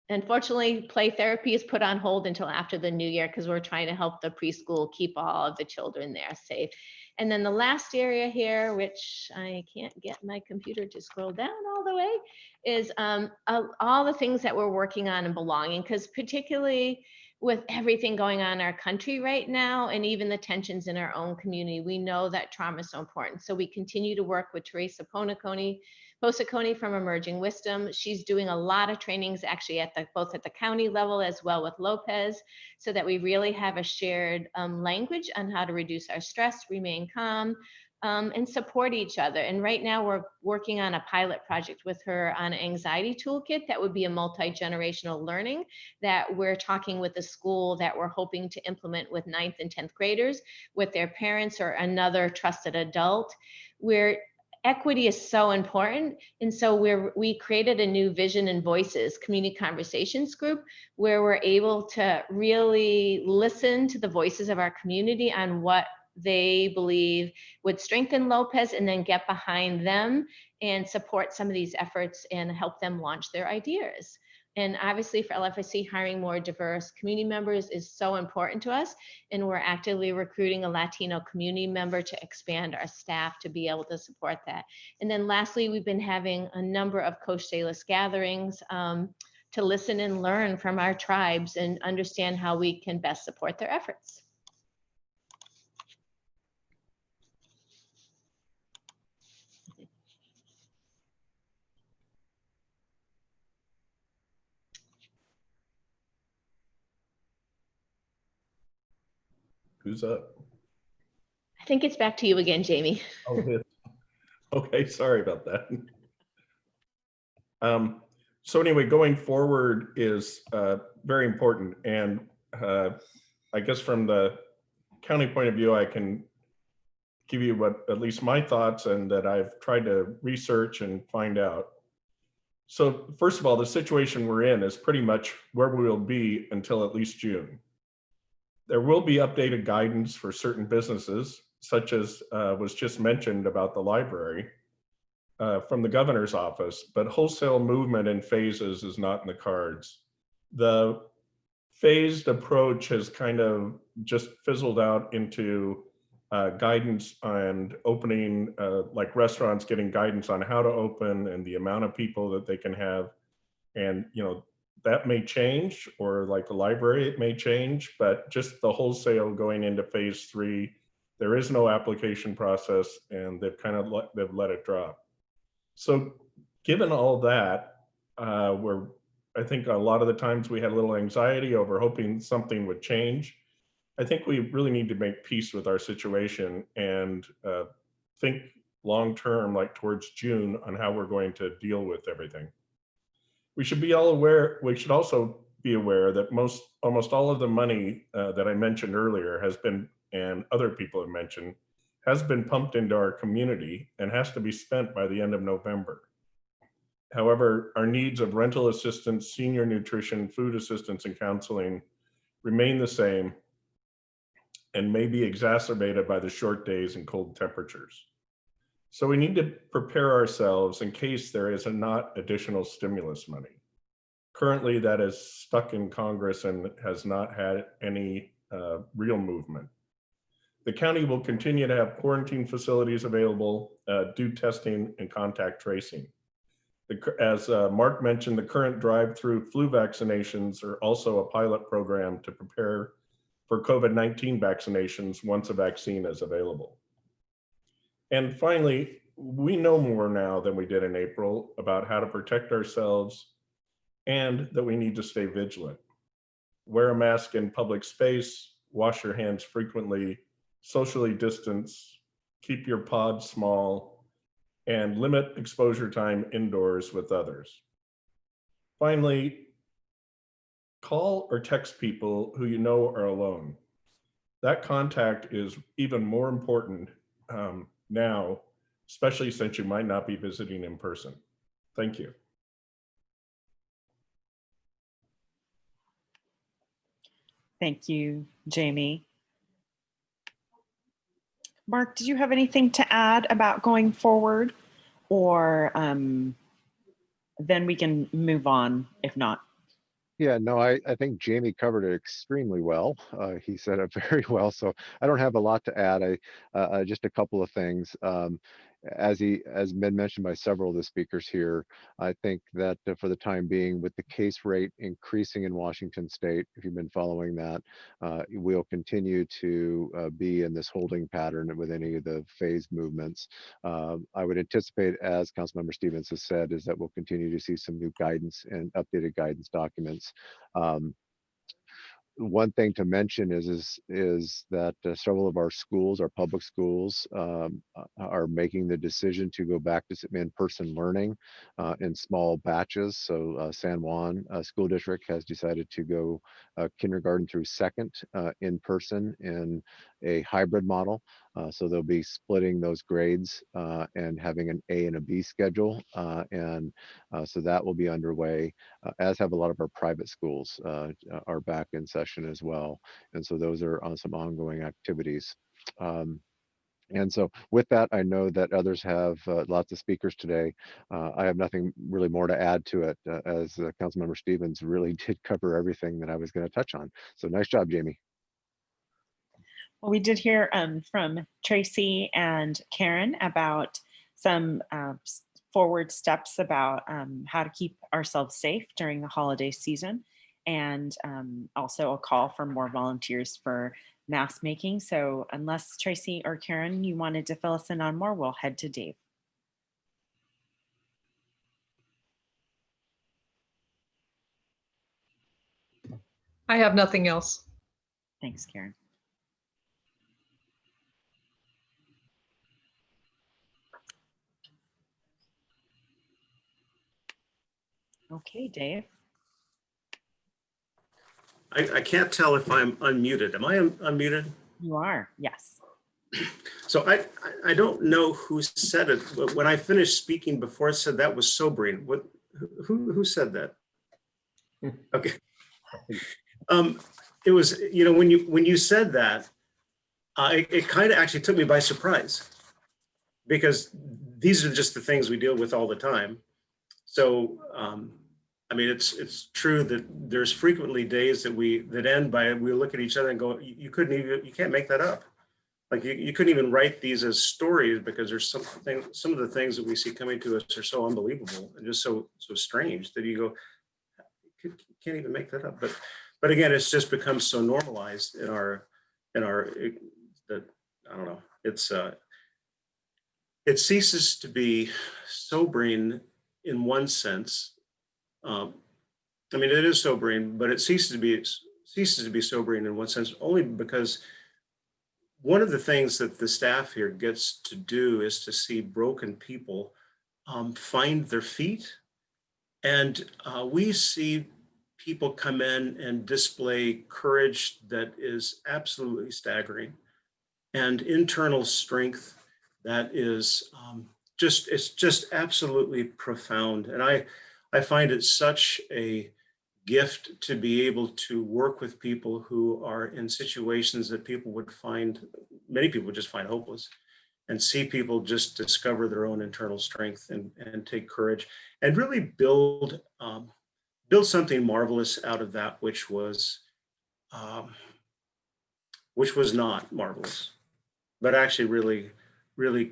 unfortunately, play therapy is put on hold until after the new year because we're trying to help the preschool keep all of the children there safe. And then the last area here, which I can't get my computer to scroll down all the way, is all the things that we're working on and belonging, because particularly with everything going on in our country right now, and even the tensions in our own community, we know that trauma is so important. So we continue to work with Teresa Posaconi from Emerging Wisdom. She's doing a lot of trainings actually both at the county level as well with Lopez, so that we really have a shared language on how to reduce our stress, remain calm, and support each other. And right now we're working on a pilot project with her on an anxiety toolkit that would be a multi-generational learning that we're talking with the school that we're hoping to implement with 9th and 10th graders with their parents or another trusted adult, where equity is so important. And so we created a new Vision and Voices community conversations group where we're able to really listen to the voices of our community on what they believe would strengthen Lopez, and then get behind them and support some of these efforts and help them launch their ideas. And obviously for LFIC, hiring more diverse community members is so important to us. And we're actively recruiting a Latino community member to expand our staff to be able to support that. And then lastly, we've been having a number of Coach Salis gatherings to listen and learn from our tribes and understand how we can best support their efforts. Who's up? I think it's back to you again, Jamie. Oh, yeah. Okay, sorry about that. So anyway, going forward is very important. And I guess from the county point of view, I can give you what at least my thoughts and that I've tried to research and find out. So first of all, the situation we're in is pretty much where we will be until at least June. There will be updated guidance for certain businesses, such as was just mentioned about the library from the governor's office, but wholesale movement in phases is not in the cards. The phased approach has kind of just fizzled out into guidance and opening, like restaurants getting guidance on how to open and the amount of people that they can have. And, you know, that may change, or like the library, it may change, but just the wholesale going into phase 3, there is no application process, and they've kind of they've let it drop. So given all that, I think a lot of the times we had a little anxiety over hoping something would change. I think we really need to make peace with our situation and think long-term, like towards June, on how we're going to deal with everything. We should be all aware, we should also be aware that almost all of the money that I mentioned earlier has been, and other people have mentioned, has been pumped into our community and has to be spent by the end of November. However, our needs of rental assistance, senior nutrition, food assistance, and counseling remain the same. and may be exacerbated by the short days and cold temperatures. So we need to prepare ourselves in case there is not additional stimulus money. Currently, that is stuck in Congress and has not had any real movement. The county will continue to have quarantine facilities available, do testing and contact tracing. As Mark mentioned, the current drive-through flu vaccinations are also a pilot program to prepare for COVID-19 vaccinations once a vaccine is available. And finally, we know more now than we did in April about how to protect ourselves and that we need to stay vigilant. Wear a mask in public space, wash your hands frequently, socially distance, keep your pod small, and limit exposure time indoors with others. Finally, call or text people who you know are alone. That contact is even more important now, especially since you might not be visiting in person. Thank you. Thank you, Jamie. Mark, did you have anything to add about going forward, or then we can move on if not? Yeah, no, I think Jamie covered it extremely well. He said it very well, so I don't have a lot to add. Just a couple of things. As been mentioned by several of the speakers here, I think that for the time being, with the case rate increasing in Washington State, if you've been following that, we'll continue to be in this holding pattern with any of the phased movements. I would anticipate, as Councilmember Stevens has said, is that we'll continue to see some new guidance and updated guidance documents. One thing to mention is that several of our schools, our public schools, are making the decision to go back to some in-person learning in small batches. So San Juan School District has decided to go kindergarten through second in person in a hybrid model. So they'll be splitting those grades and having an A and a B schedule. So that will be underway, as have a lot of our private schools are back in session as well. And so those are on some ongoing activities. And so with that, I know that others have lots of speakers today. I have nothing really more to add to it, as Councilmember Stevens really did cover everything that I was going to touch on. So nice job, Jamie. Well, we did hear from Tracy and Karen about some forward steps about how to keep ourselves safe during the holiday season, and also a call for more volunteers for mask making. So unless Tracy or Karen, you wanted to fill us in on more, we'll head to Dave. I have nothing else. Thanks, Karen. Okay, Dave. I can't tell if I'm unmuted. Am I unmuted? You are, yes. So I don't know who said it, but when I finished speaking before, it said that was sobering. Who said that? Okay. It was, you know, when you said that, it kind of actually took me by surprise, because these are just the things we deal with all the time. So I mean, it's true that there's frequently days that end by we look at each other and go, you can't make that up. Like you couldn't even write these as stories, because there's some of the things that we see coming to us are so unbelievable and just so strange that you go, can't even make that up. But again, it's just become so normalized in our that I don't know. It ceases to be sobering in one sense. I mean, it is sobering, but it ceases to be sobering in one sense, only because one of the things that the staff here gets to do is to see broken people find their feet. And we see people come in and display courage that is absolutely staggering, and internal strength that is it's just absolutely profound. And I find it such a gift to be able to work with people who are in situations that people would find, many people would just find hopeless, and see people just discover their own internal strength and take courage and really build something marvelous out of that um, which was not marvelous, but actually really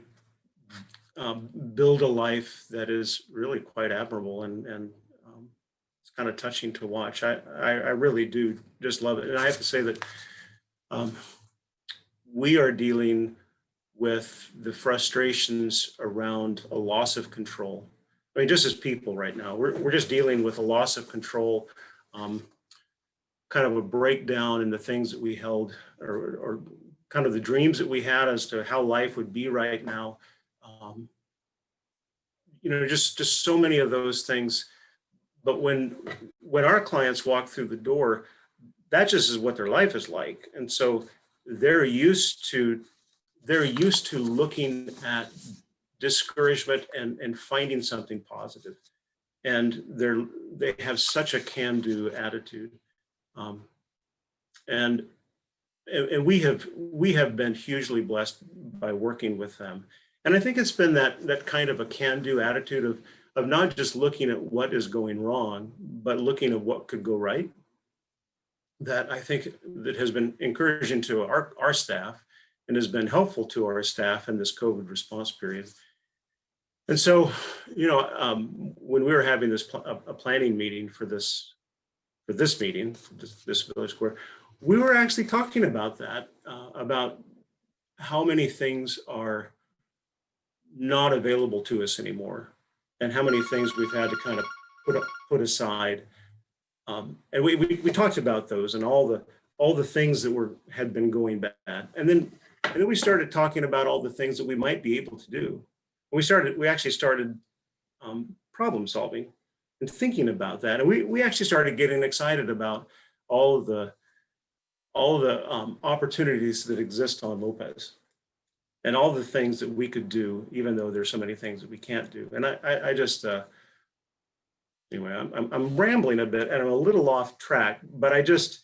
build a life that is really quite admirable, and it's kind of touching to watch. I really do just love it. And I have to say that we are dealing with the frustrations around a loss of control. I mean, just as people right now, we're just dealing with a loss of control, kind of a breakdown in the things that we held, or kind of the dreams that we had as to how life would be right now. You know, just so many of those things. But when our clients walk through the door, that just is what their life is like. And so they're used to looking at discouragement and finding something positive. And they have such a can-do attitude. And we have been hugely blessed by working with them. And I think it's been that kind of a can-do attitude of not just looking at what is going wrong, but looking at what could go right. That I think that has been encouraging to our staff and has been helpful to our staff in this COVID response period. And so, you know, when we were having a planning meeting for this meeting, this Village Square, we were actually talking about that, about how many things are not available to us anymore, and how many things we've had to kind of put aside. And we talked about those and all the things that had been going bad, and then we started talking about all the things that we might be able to do. We actually started problem solving and thinking about that, and we actually started getting excited about all the opportunities that exist on Lopez, and all the things that we could do, even though there's so many things that we can't do. And I just anyway, I'm rambling a bit and I'm a little off track, but I just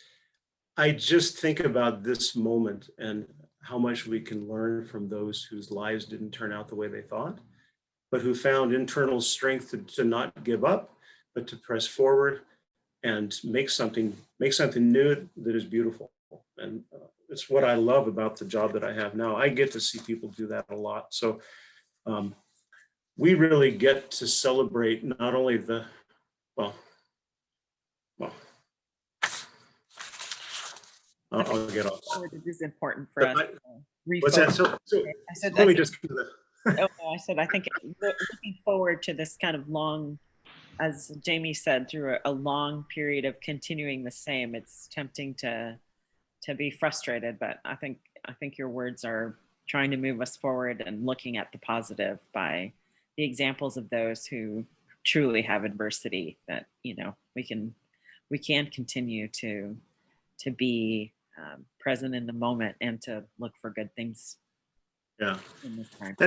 think about this moment and how much we can learn from those whose lives didn't turn out the way they thought, but who found internal strength to not give up, but to press forward and make something new that is beautiful. And it's what I love about the job that I have now. I get to see people do that a lot. So we really get to celebrate not only the, well, I'll get off. It is important for us. What's that? So I said, let me just. I said, I think looking forward to this kind of long, as Jamie said, through a long period of continuing the same. It's tempting to be frustrated, but I think your words are trying to move us forward and looking at the positive by the examples of those who truly have adversity, that, you know, we can continue to be present in the moment and to look for good things. Yeah, and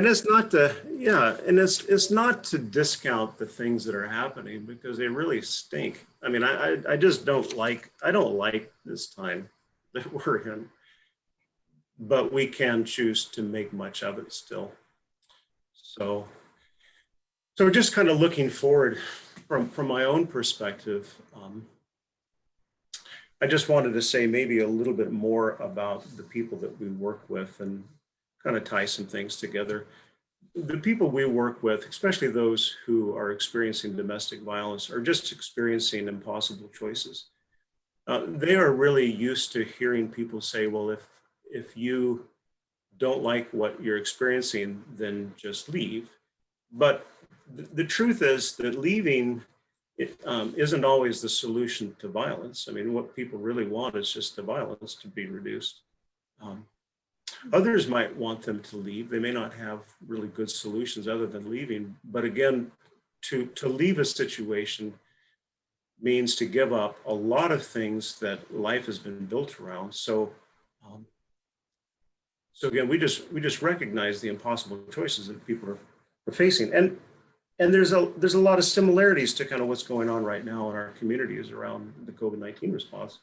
it's not it's not to discount the things that are happening, because they really stink. I mean, I just don't like this time that we're in, but we can choose to make much of it still. So just kind of looking forward from my own perspective, I just wanted to say maybe a little bit more about the people that we work with and kind of tie some things together. The people we work with, especially those who are experiencing domestic violence or just experiencing impossible choices, they are really used to hearing people say, well, if you don't like what you're experiencing, then just leave. But the truth is that leaving isn't always the solution to violence. I mean, what people really want is just the violence to be reduced. Others might want them to leave. They may not have really good solutions other than leaving. But again, to leave a situation means to give up a lot of things that life has been built around. So again, we just recognize the impossible choices that people are facing. And there's a lot of similarities to kind of what's going on right now in our communities around the COVID-19 response.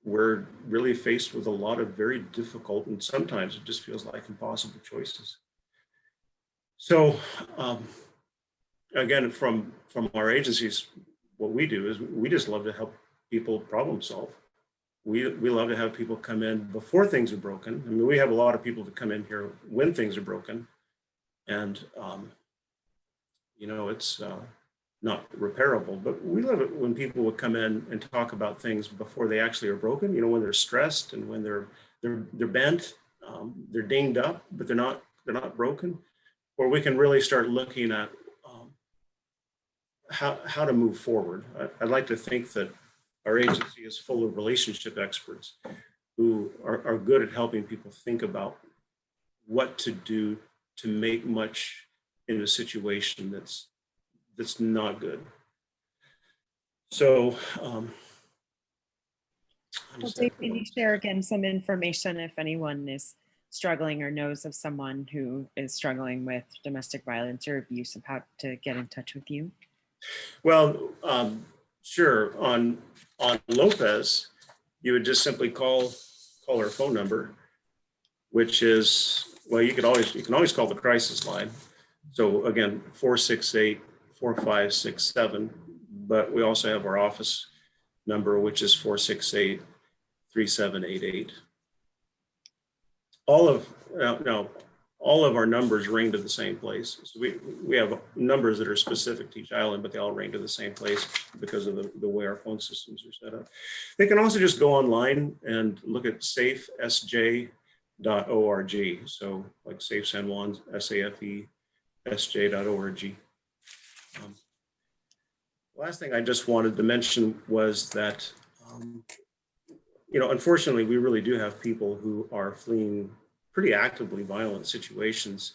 We're really faced with a lot of very difficult, and sometimes it just feels like impossible choices. So again, from our agencies, what we do is we just love to help people problem solve. We love to have people come in before things are broken. I mean, we have a lot of people that come in here when things are broken, and you know, it's not repairable, but we love it when people would come in and talk about things before they actually are broken. You know, when they're stressed and when they're bent, they're dinged up, but they're not broken. Or we can really start looking at how to move forward. I'd like to think that our agency is full of relationship experts who are good at helping people think about what to do to make much in a situation that's not good. So, well, Dave, can you share again some information if anyone is struggling or knows of someone who is struggling with domestic violence or abuse, of how to get in touch with you? Well, sure. On Lopez, you would just simply call our phone number, which is, well, you can always call the crisis line. So again, 468-4567, but we also have our office number, which is 468-3788. All of our numbers ring to the same place. So we have numbers that are specific to each island, but they all ring to the same place because of the way our phone systems are set up. They can also just go online and look at safesj.org. So like Safe San Juan, SAFE-SJ.org. Last thing I just wanted to mention was that, you know, unfortunately, we really do have people who are fleeing pretty actively violent situations.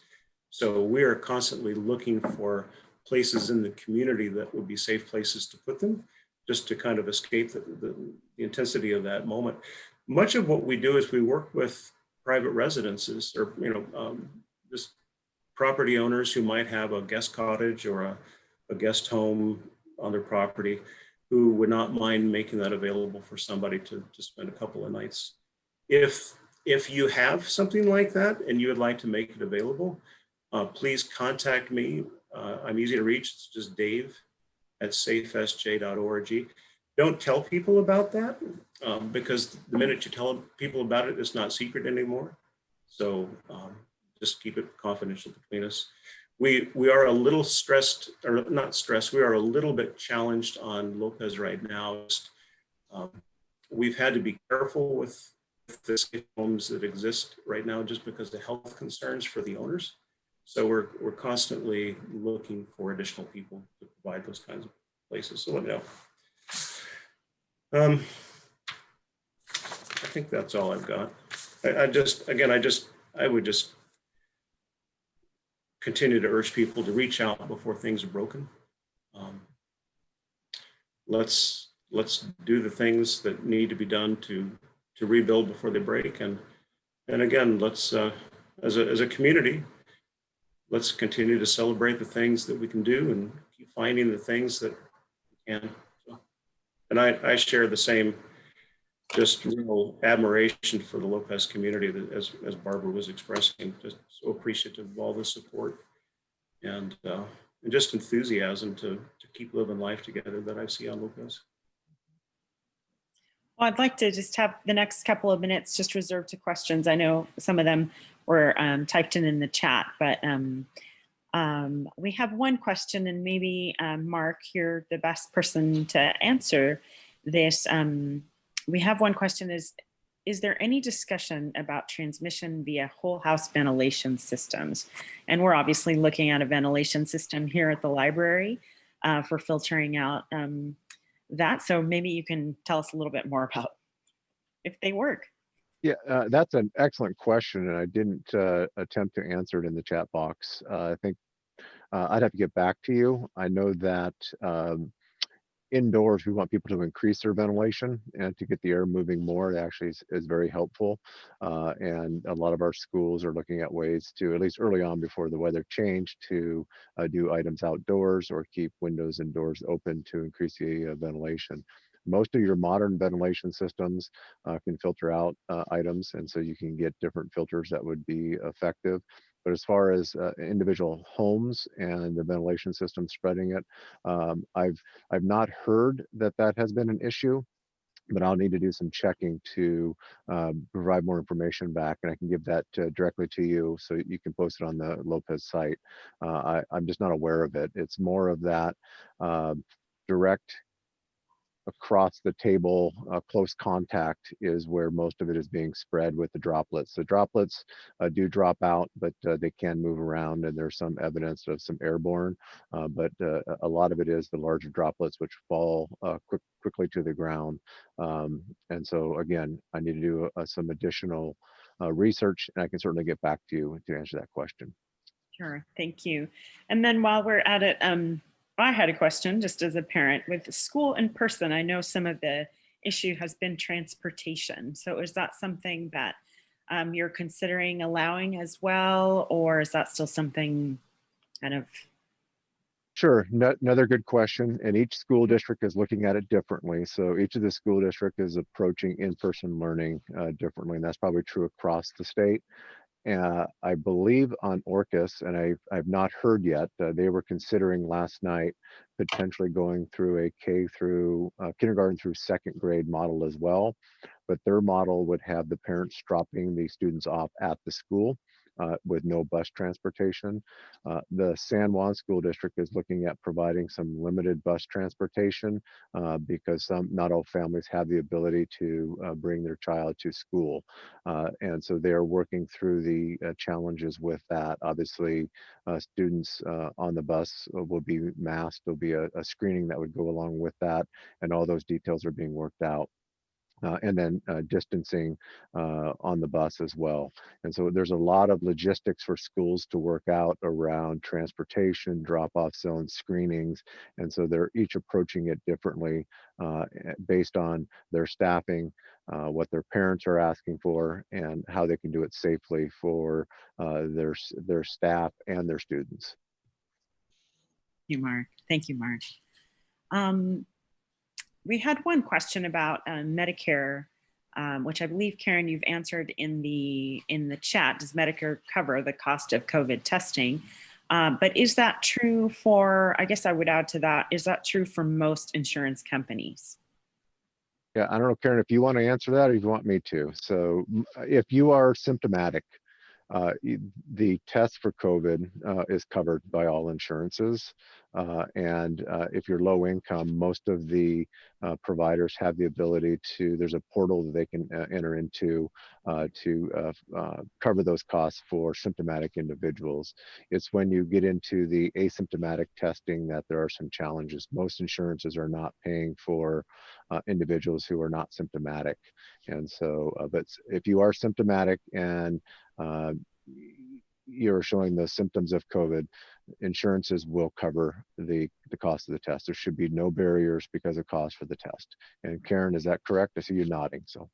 So we are constantly looking for places in the community that would be safe places to put them, just to kind of escape the intensity of that moment. Much of what we do is we work with private residences, or, you know, just property owners who might have a guest cottage or a guest home on their property, who would not mind making that available for somebody to spend a couple of nights. If you have something like that and you would like to make it available, please contact me. I'm easy to reach. It's just dave@safesj.org. Don't tell people about that, because the minute you tell people about it, it's not secret anymore. So just keep it confidential between us. We are a little stressed, or not stressed, we are a little bit challenged on Lopez right now. We've had to be careful with the safe homes that exist right now just because of health concerns for the owners. So we're constantly looking for additional people to provide those kinds of places. So let me know. I think that's all I've got. I would just continue to urge people to reach out before things are broken. Let's do the things that need to be done to rebuild before they break. And again, let's as a community, let's continue to celebrate the things that we can do and keep finding the things that we can. So, and I share the same just real admiration for the Lopez community that, as Barbara was expressing, just so appreciative of all the support and just enthusiasm to keep living life together that I see on Lopez. Well, I'd like to just have the next couple of minutes just reserved to questions. I know some of them were typed in the chat, but we have one question, and maybe Mark, you're the best person to answer this. We have one question: is there any discussion about transmission via whole house ventilation systems? And we're obviously looking at a ventilation system here at the library for filtering out that. So maybe you can tell us a little bit more about if they work. Yeah, that's an excellent question, and I didn't attempt to answer it in the chat box. I think I'd have to get back to you. I know that indoors, we want people to increase their ventilation and to get the air moving more. It actually is very helpful. And a lot of our schools are looking at ways to, at least early on before the weather changed, to do items outdoors or keep windows and doors open to increase the ventilation. Most of your modern ventilation systems can filter out items, and so you can get different filters that would be effective. But as far as individual homes and the ventilation system spreading it, I've not heard that that has been an issue, but I'll need to do some checking to provide more information back, and I can give that directly to you so you can post it on the Lopez site. I'm just not aware of it. It's more of that direct across the table, close contact is where most of it is being spread with the droplets. The droplets do drop out, but they can move around, and there's some evidence of some airborne, but a lot of it is the larger droplets which fall quickly to the ground. And so again, I need to do some additional research, and I can certainly get back to you to answer that question. Sure, thank you. And then while we're at it, I had a question just as a parent with school in person. I know some of the issue has been transportation. So is that something that you're considering allowing as well, or is that still something kind of? Sure, another good question. And each school district is looking at it differently. So each of the school district is approaching in-person learning differently, and that's probably true across the state. I believe on Orcas, and I've not heard yet, they were considering last night potentially going through a kindergarten through second grade model as well. But their model would have the parents dropping the students off at the school with no bus transportation. The San Juan School District is looking at providing some limited bus transportation because not all families have the ability to bring their child to school. And so they're working through the challenges with that. Obviously, students on the bus will be masked. There'll be a screening that would go along with that, and all those details are being worked out. And then distancing on the bus as well. And so there's a lot of logistics for schools to work out around transportation, drop-off zones, screenings. And so they're each approaching it differently based on their staffing, what their parents are asking for, and how they can do it safely for their staff and their students. Thank you, Mark. Thank you, Mark. We had one question about Medicare, which I believe, Karen, you've answered in the chat. Does Medicare cover the cost of COVID testing? But is that true for, I guess I would add to that, is that true for most insurance companies? Yeah, I don't know, Karen, if you want to answer that or if you want me to. So if you are symptomatic, the test for COVID is covered by all insurances. And if you're low income, most of the providers have the ability there's a portal that they can enter into to cover those costs for symptomatic individuals. It's when you get into the asymptomatic testing that there are some challenges. Most insurances are not paying for individuals who are not symptomatic. And so, but if you are symptomatic and you're showing the symptoms of COVID, insurances will cover the cost of the test. There should be no barriers because of cost for the test. And Karen, is that correct? I see you nodding. So.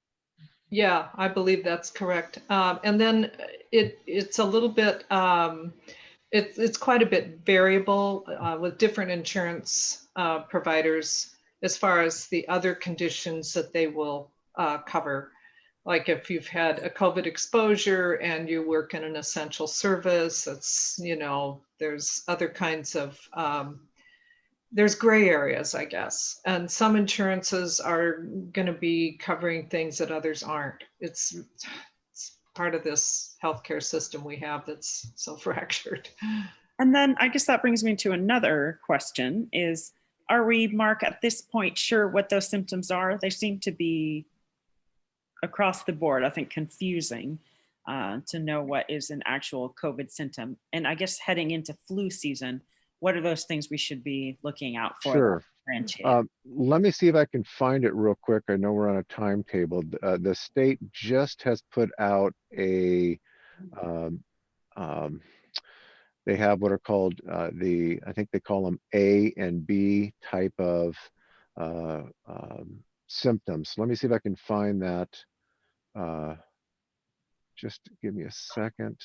Yeah, I believe that's correct. And then it's a little bit, it's quite a bit variable with different insurance providers as far as the other conditions that they will cover. Like if you've had a COVID exposure and you work in an essential service, it's, there's other kinds of, there's gray areas, I guess. And some insurances are going to be covering things that others aren't. It's part of this healthcare system we have that's so fractured. And then I guess that brings me to another question is, are we, Mark, at this point, sure what those symptoms are? They seem to be across the board, I think, confusing to know what is an actual COVID symptom. And I guess heading into flu season, what are those things we should be looking out for? Sure. Let me see if I can find it real quick. I know we're on a timetable. The state just has put out a, they have what are called I think they call them A and B type of symptoms. Let me see if I can find that. Just give me a second.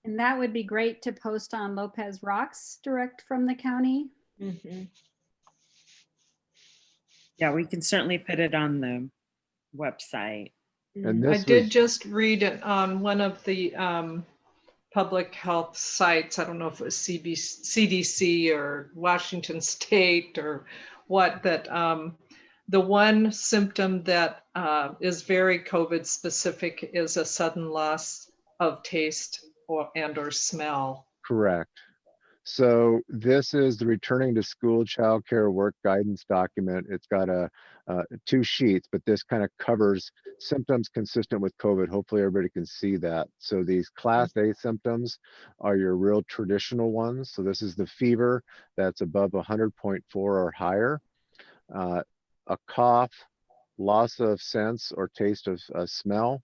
And that would be great to post on Lopez Rocks direct from the county. Mhm. Yeah, we can certainly put it on the website. And I this did was, just read it on one of the public health sites. I don't know if it was CDC or Washington State or what, that the one symptom that is very COVID specific is a sudden loss of taste or smell. correct. So this is the returning to school childcare work guidance document. It's got two sheets, but this kind of covers symptoms consistent with COVID. Hopefully everybody can see that. So these class A symptoms are your real traditional ones. So this is the fever that's above 100.4 or higher, a cough, loss of sense or taste of smell,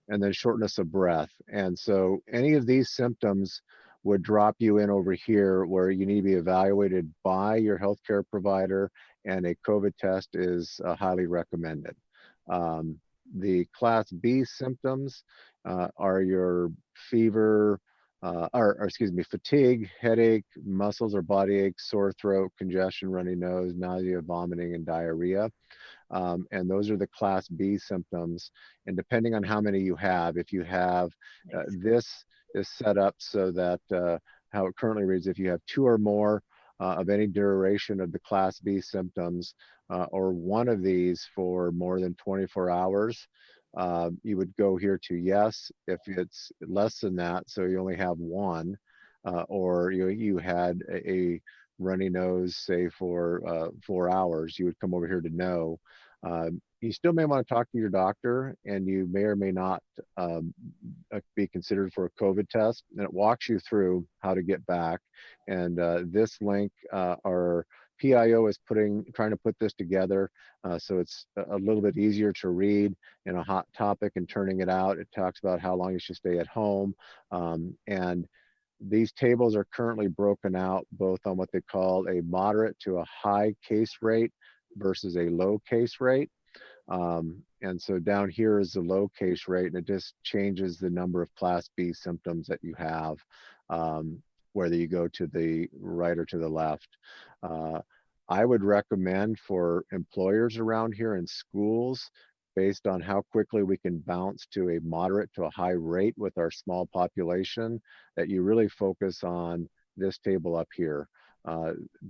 and then shortness of breath. And so any of these symptoms would drop you in over here where you need to be evaluated by your healthcare provider, and a COVID test is highly recommended. The class B symptoms are your fever, or excuse me, fatigue, headache, muscles or body ache, sore throat, congestion, runny nose, nausea, vomiting, and diarrhea. And those are the class B symptoms. And depending on how many you have, if you have, this is set up so that how it currently reads, if you have 2 or more of any duration of the class B symptoms, or one of these for more than 24 hours, you would go here to yes. If it's less than that, so you only have one, or you had a runny nose, say for 4 hours, you would come over here to no. You still may want to talk to your doctor, and you may or may not be considered for a COVID test, and it walks you through how to get back. And this link, our PIO is trying to put this together, so it's a little bit easier to read in a hot topic and turning it out. It talks about how long you should stay at home, and these tables are currently broken out both on what they call a moderate to a high case rate versus a low case rate. And so down here is the low case rate, and it just changes the number of class B symptoms that you have, whether you go to the right or to the left. I would recommend for employers around here and schools, based on how quickly we can bounce to a moderate to a high rate with our small population, that you really focus on this table up here,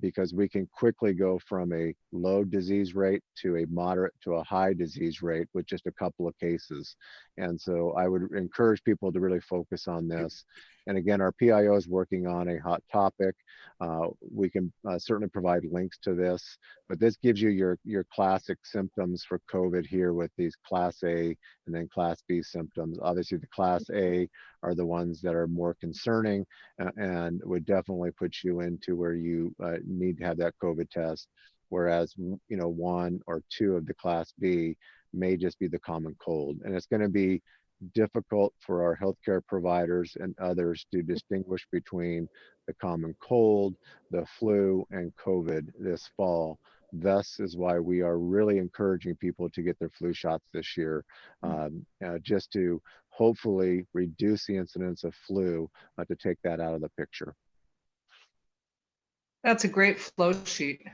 because we can quickly go from a low disease rate to a moderate to a high disease rate with just a couple of cases. And so I would encourage people to really focus on this. And again, our PIO is working on a hot topic. We can certainly provide links to this, but this gives you your classic symptoms for COVID here with these class A and then class B symptoms. Obviously the class A are the ones that are more concerning, and would definitely put you into where you need to have that COVID test. Whereas, 1 or 2 of the class B may just be the common cold. And it's going to be difficult for our healthcare providers and others to distinguish between the common cold, the flu, and COVID this fall. Thus is why we are really encouraging people to get their flu shots this year, just to hopefully reduce the incidence of flu, to take that out of the picture. That's a great flow sheet.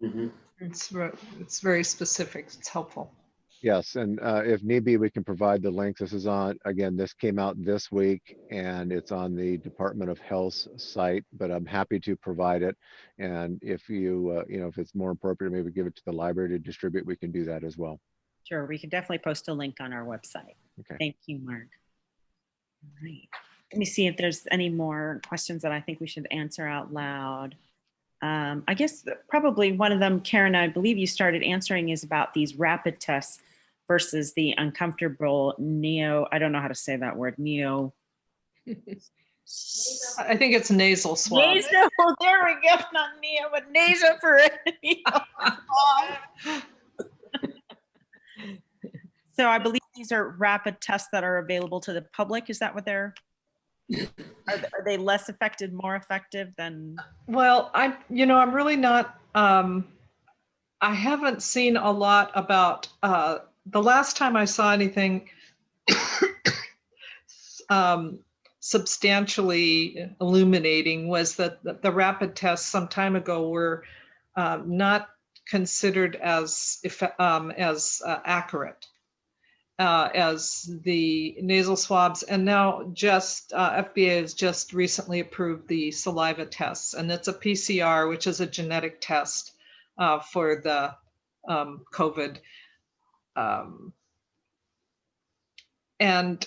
Mhm. It's very specific. It's helpful. Yes, and if need be, we can provide the links. This is on, again, this came out this week, and it's on the Department of Health's site, but I'm happy to provide it. And if you, if it's more appropriate, maybe give it to the library to distribute, we can do that as well. Sure, we can definitely post a link on our website. Okay. Thank you, Mark. All right. Let me see if there's any more questions that I think we should answer out loud. I guess probably one of them, Karen, I believe you started answering, is about these rapid tests versus the uncomfortable I don't know how to say that word, I think it's nasal swab. Nasal, there we go, not but nasal for So I believe these are rapid tests that are available to the public. Is that what they're Are they less effective, more effective than? Well, I'm really not, I haven't seen a lot about, the last time I saw anything substantially illuminating was that the rapid tests some time ago were not considered as accurate as the nasal swabs. And now just FDA has just recently approved the saliva tests, and it's a PCR, which is a genetic test for the COVID. And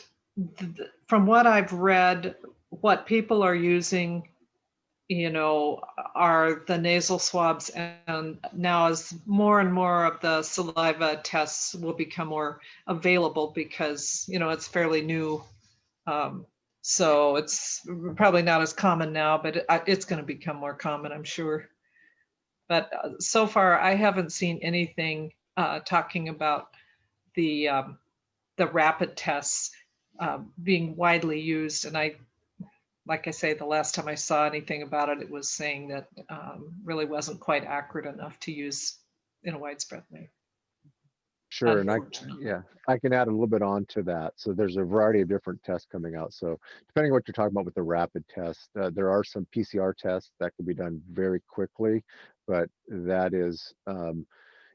from what I've read, what people are using, are the nasal swabs, and now as more and more of the saliva tests will become more available because, it's fairly new. So it's probably not as common now, but it's going to become more common, I'm sure. But so far, I haven't seen anything talking about the rapid tests being widely used. And like I say, the last time I saw anything about it, it was saying that really wasn't quite accurate enough to use in a widespread way. Sure, and I can add a little bit on to that. So there's a variety of different tests coming out. So depending on what you're talking about with the rapid test, there are some PCR tests that can be done very quickly, but that is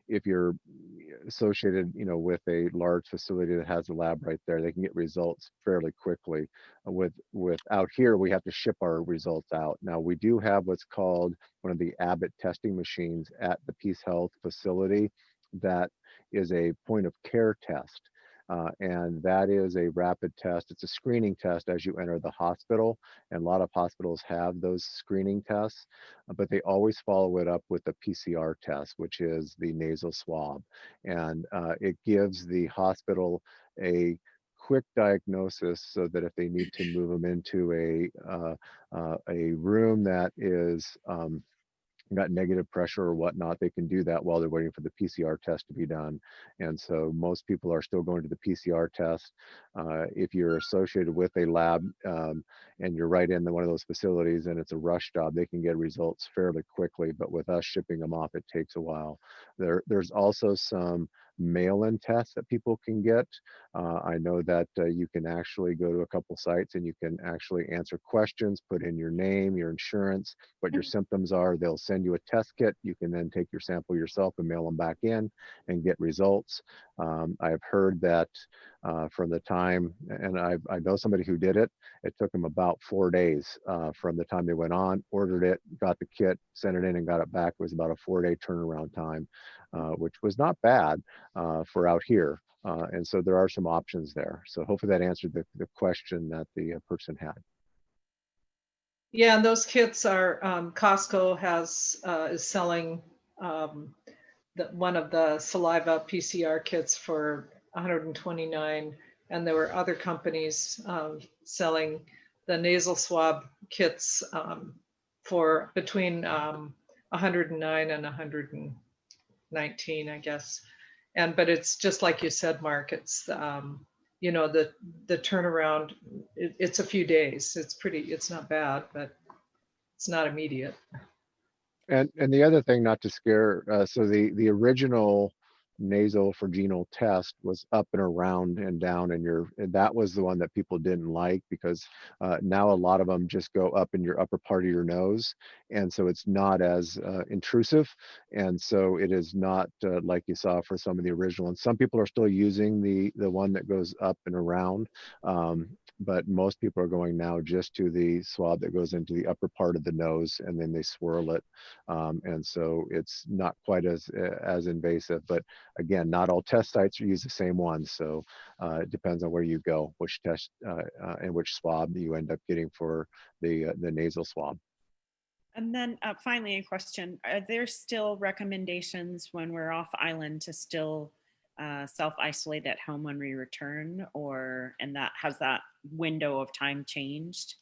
if you're associated, with a large facility that has a lab right there, they can get results fairly quickly. With out here, we have to ship our results out. Now we do have what's called one of the Abbott testing machines at the Peace Health facility that is a point of care test. And that is a rapid test. It's a screening test as you enter the hospital. And a lot of hospitals have those screening tests, but they always follow it up with a PCR test, which is the nasal swab. And it gives the hospital a quick diagnosis so that if they need to move them into a room that is got negative pressure or whatnot, they can do that while they're waiting for the PCR test to be done. And so most people are still going to the PCR test. If you're associated with a lab and you're right in one of those facilities and it's a rush job, they can get results fairly quickly. But with us shipping them off, it takes a while. There's also some mail-in tests that people can get. I know that you can actually go to a couple sites and you can actually answer questions, put in your name, your insurance, what your symptoms are. They'll send you a test kit. You can then take your sample yourself and mail them back in and get results. I've heard that from the time, and I know somebody who did it, it took them about 4 days from the time they went on, ordered it, got the kit, sent it in and got it back. It was about a 4-day turnaround time, which was not bad for out here. And so there are some options there. So hopefully that answered the question that the person had. Yeah, and those kits are, Costco is selling one of the saliva PCR kits for $129, and there were other companies selling the nasal swab kits for between $109 and $119, I guess. But it's just like you said, Mark, it's the turnaround, it's a few days. It's not bad, but it's not immediate. And the other thing, not to scare, so the original nasopharyngeal test was up and around and down, and that was the one that people didn't like because now a lot of them just go up in your upper part of your nose, and so it's not as intrusive, and so it is not like you saw for some of the original ones. Some people are still using the one that goes up and around, but most people are going now just to the swab that goes into the upper part of the nose, and then they swirl it, and so it's not quite as invasive. But again, not all test sites use the same one, so it depends on where you go, which test and which swab you end up getting for the nasal swab. And then finally, a question: are there still recommendations when we're off island to still self-isolate at home when we return, and that has that window of time changed?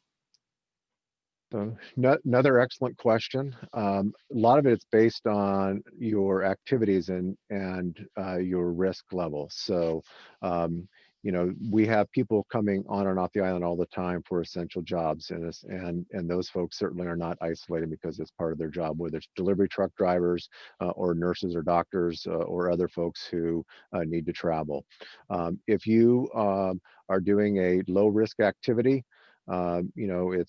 So another excellent question. A lot of it's based on your activities and your risk level. So we have people coming on and off the island all the time for essential jobs, and those folks certainly are not isolated because it's part of their job, whether it's delivery truck drivers or nurses or doctors or other folks who need to travel. If you are doing a low risk activity, you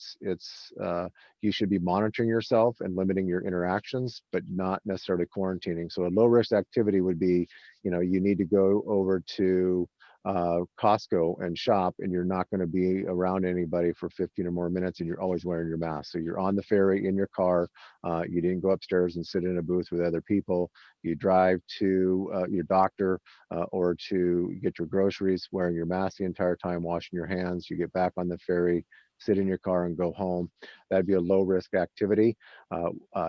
should be monitoring yourself and limiting your interactions, but not necessarily quarantining. So a low risk activity would be, you need to go over to Costco and shop, and you're not going to be around anybody for 15 or more minutes, and you're always wearing your mask. So you're on the ferry in your car. You didn't go upstairs and sit in a booth with other people. You drive to your doctor or to get your groceries wearing your mask the entire time, washing your hands. You get back on the ferry, sit in your car, and go home. That'd be a low risk activity.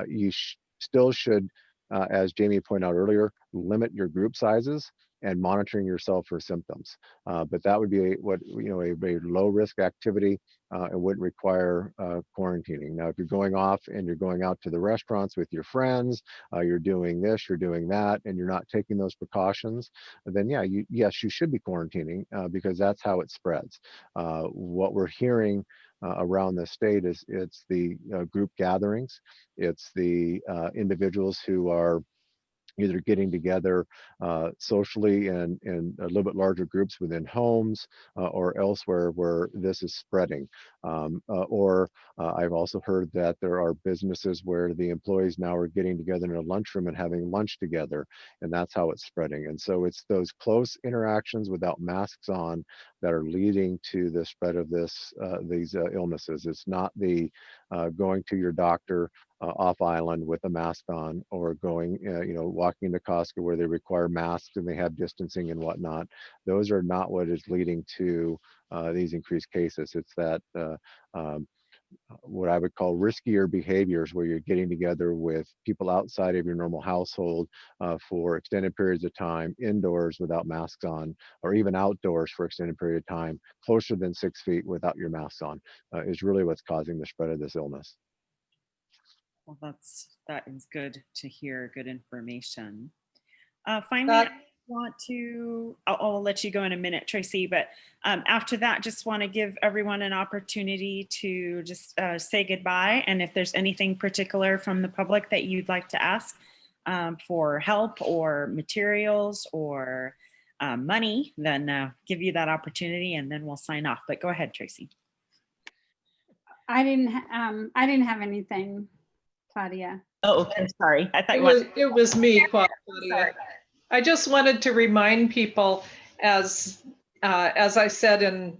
You still should, as Jamie pointed out earlier, limit your group sizes and monitoring yourself for symptoms. But that would be a very low risk activity and wouldn't require quarantining. Now, if you're going off and you're going out to the restaurants with your friends, you're doing this, you're doing that, and you're not taking those precautions, then yes, you should be quarantining because that's how it spreads. What we're hearing around the state is it's the group gatherings, it's the individuals who are either getting together socially in a little bit larger groups within homes or elsewhere where this is spreading. I've also heard that there are businesses where the employees now are getting together in a lunchroom and having lunch together, and that's how it's spreading. And so it's those close interactions without masks on that are leading to the spread of these illnesses. It's not the going to your doctor off island with a mask on, or going, walking into Costco where they require masks and they have distancing and whatnot. Those are not what is leading to these increased cases. It's that what I would call riskier behaviors, where you're getting together with people outside of your normal household for extended periods of time, indoors without masks on, or even outdoors for extended period of time, closer than 6 feet without your masks on, is really what's causing the spread of this illness. Well, that is good to hear, good information. Finally, I want to, I'll let you go in a minute, Tracy, but after that, just want to give everyone an opportunity to just say goodbye. And if there's anything particular from the public that you'd like to ask for help or materials or money, then give you that opportunity and then we'll sign off. But go ahead, Tracy. I didn't have anything, Claudia. Oh, okay. Sorry. I thought it was me, Claudia. I just wanted to remind people, as I said in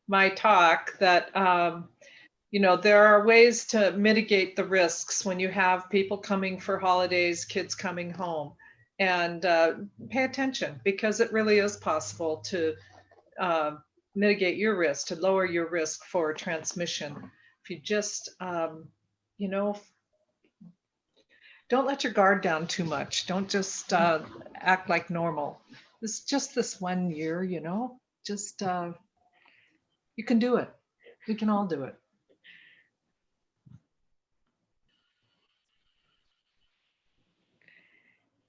my talk, that there are ways to mitigate the risks when you have people coming for holidays, kids coming home, and pay attention, because it really is possible to mitigate your risk, to lower your risk for transmission. If you just, don't let your guard down too much. Don't just act like normal. It's just this 1 year, just you can do it. We can all do it.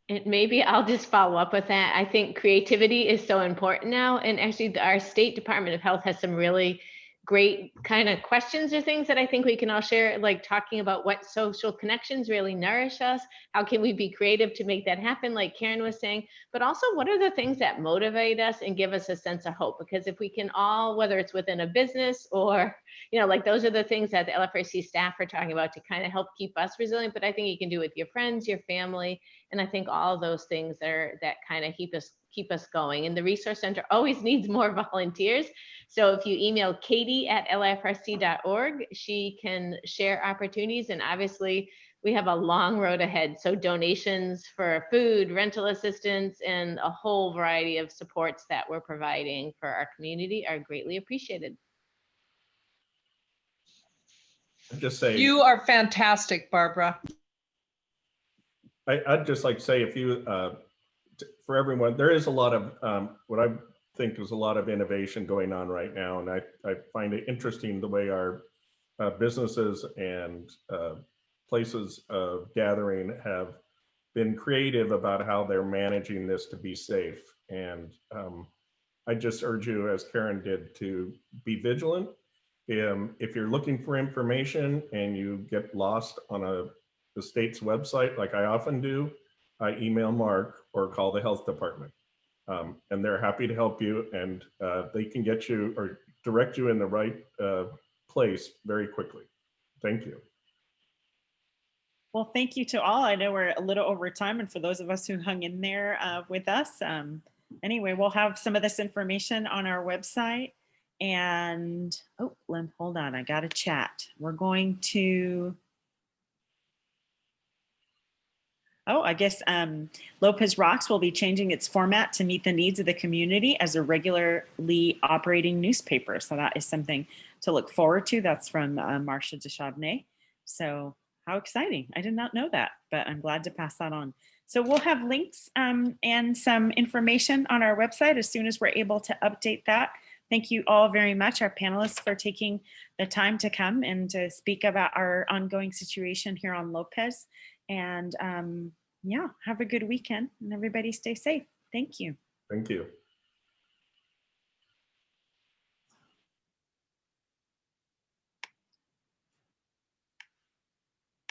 And maybe I'll just follow up with that. I think creativity is so important now. And actually our State Department of Health has some really great kind of questions or things that I think we can all share, like talking about what social connections really nourish us. How can we be creative to make that happen, like Karen was saying, but also what are the things that motivate us and give us a sense of hope? Because if we can all, whether it's within a business or, like those are the things that the LFRC staff are talking about to kind of help keep us resilient. But I think you can do it with your friends, your family. And I think all of those things that kind of keep us going. And the Resource Center always needs more volunteers. So if you email katie@lifrc.org, she can share opportunities. And obviously we have a long road ahead. So donations for food, rental assistance, and a whole variety of supports that we're providing for our community are greatly appreciated. Just say, you are fantastic, Barbara. I'd just like to say, if you, for everyone, there is a lot of what I think is a lot of innovation going on right now. And I find it interesting the way our businesses and places of gathering have been creative about how they're managing this to be safe. And I just urge you, as Karen did, to be vigilant. If you're looking for information and you get lost on the state's website, like I often do, I email Mark or call the health department. And they're happy to help you, and they can get you or direct you in the right place very quickly. Thank you. Well, thank you to all. I know we're a little over time, and for those of us who hung in there with us, anyway, we'll have some of this information on our website. And oh, Lynn, hold on, I got a chat. We're going to, oh, I guess Lopez Rocks will be changing its format to meet the needs of the community as a regularly operating newspaper. So that is something to look forward to. That's from Marcia Deschavnay. So how exciting. I did not know that, but I'm glad to pass that on. So we'll have links and some information on our website as soon as we're able to update that. Thank you all very much, our panelists, for taking the time to come and to speak about our ongoing situation here on Lopez. And yeah, have a good weekend and everybody stay safe. Thank you. Thank you.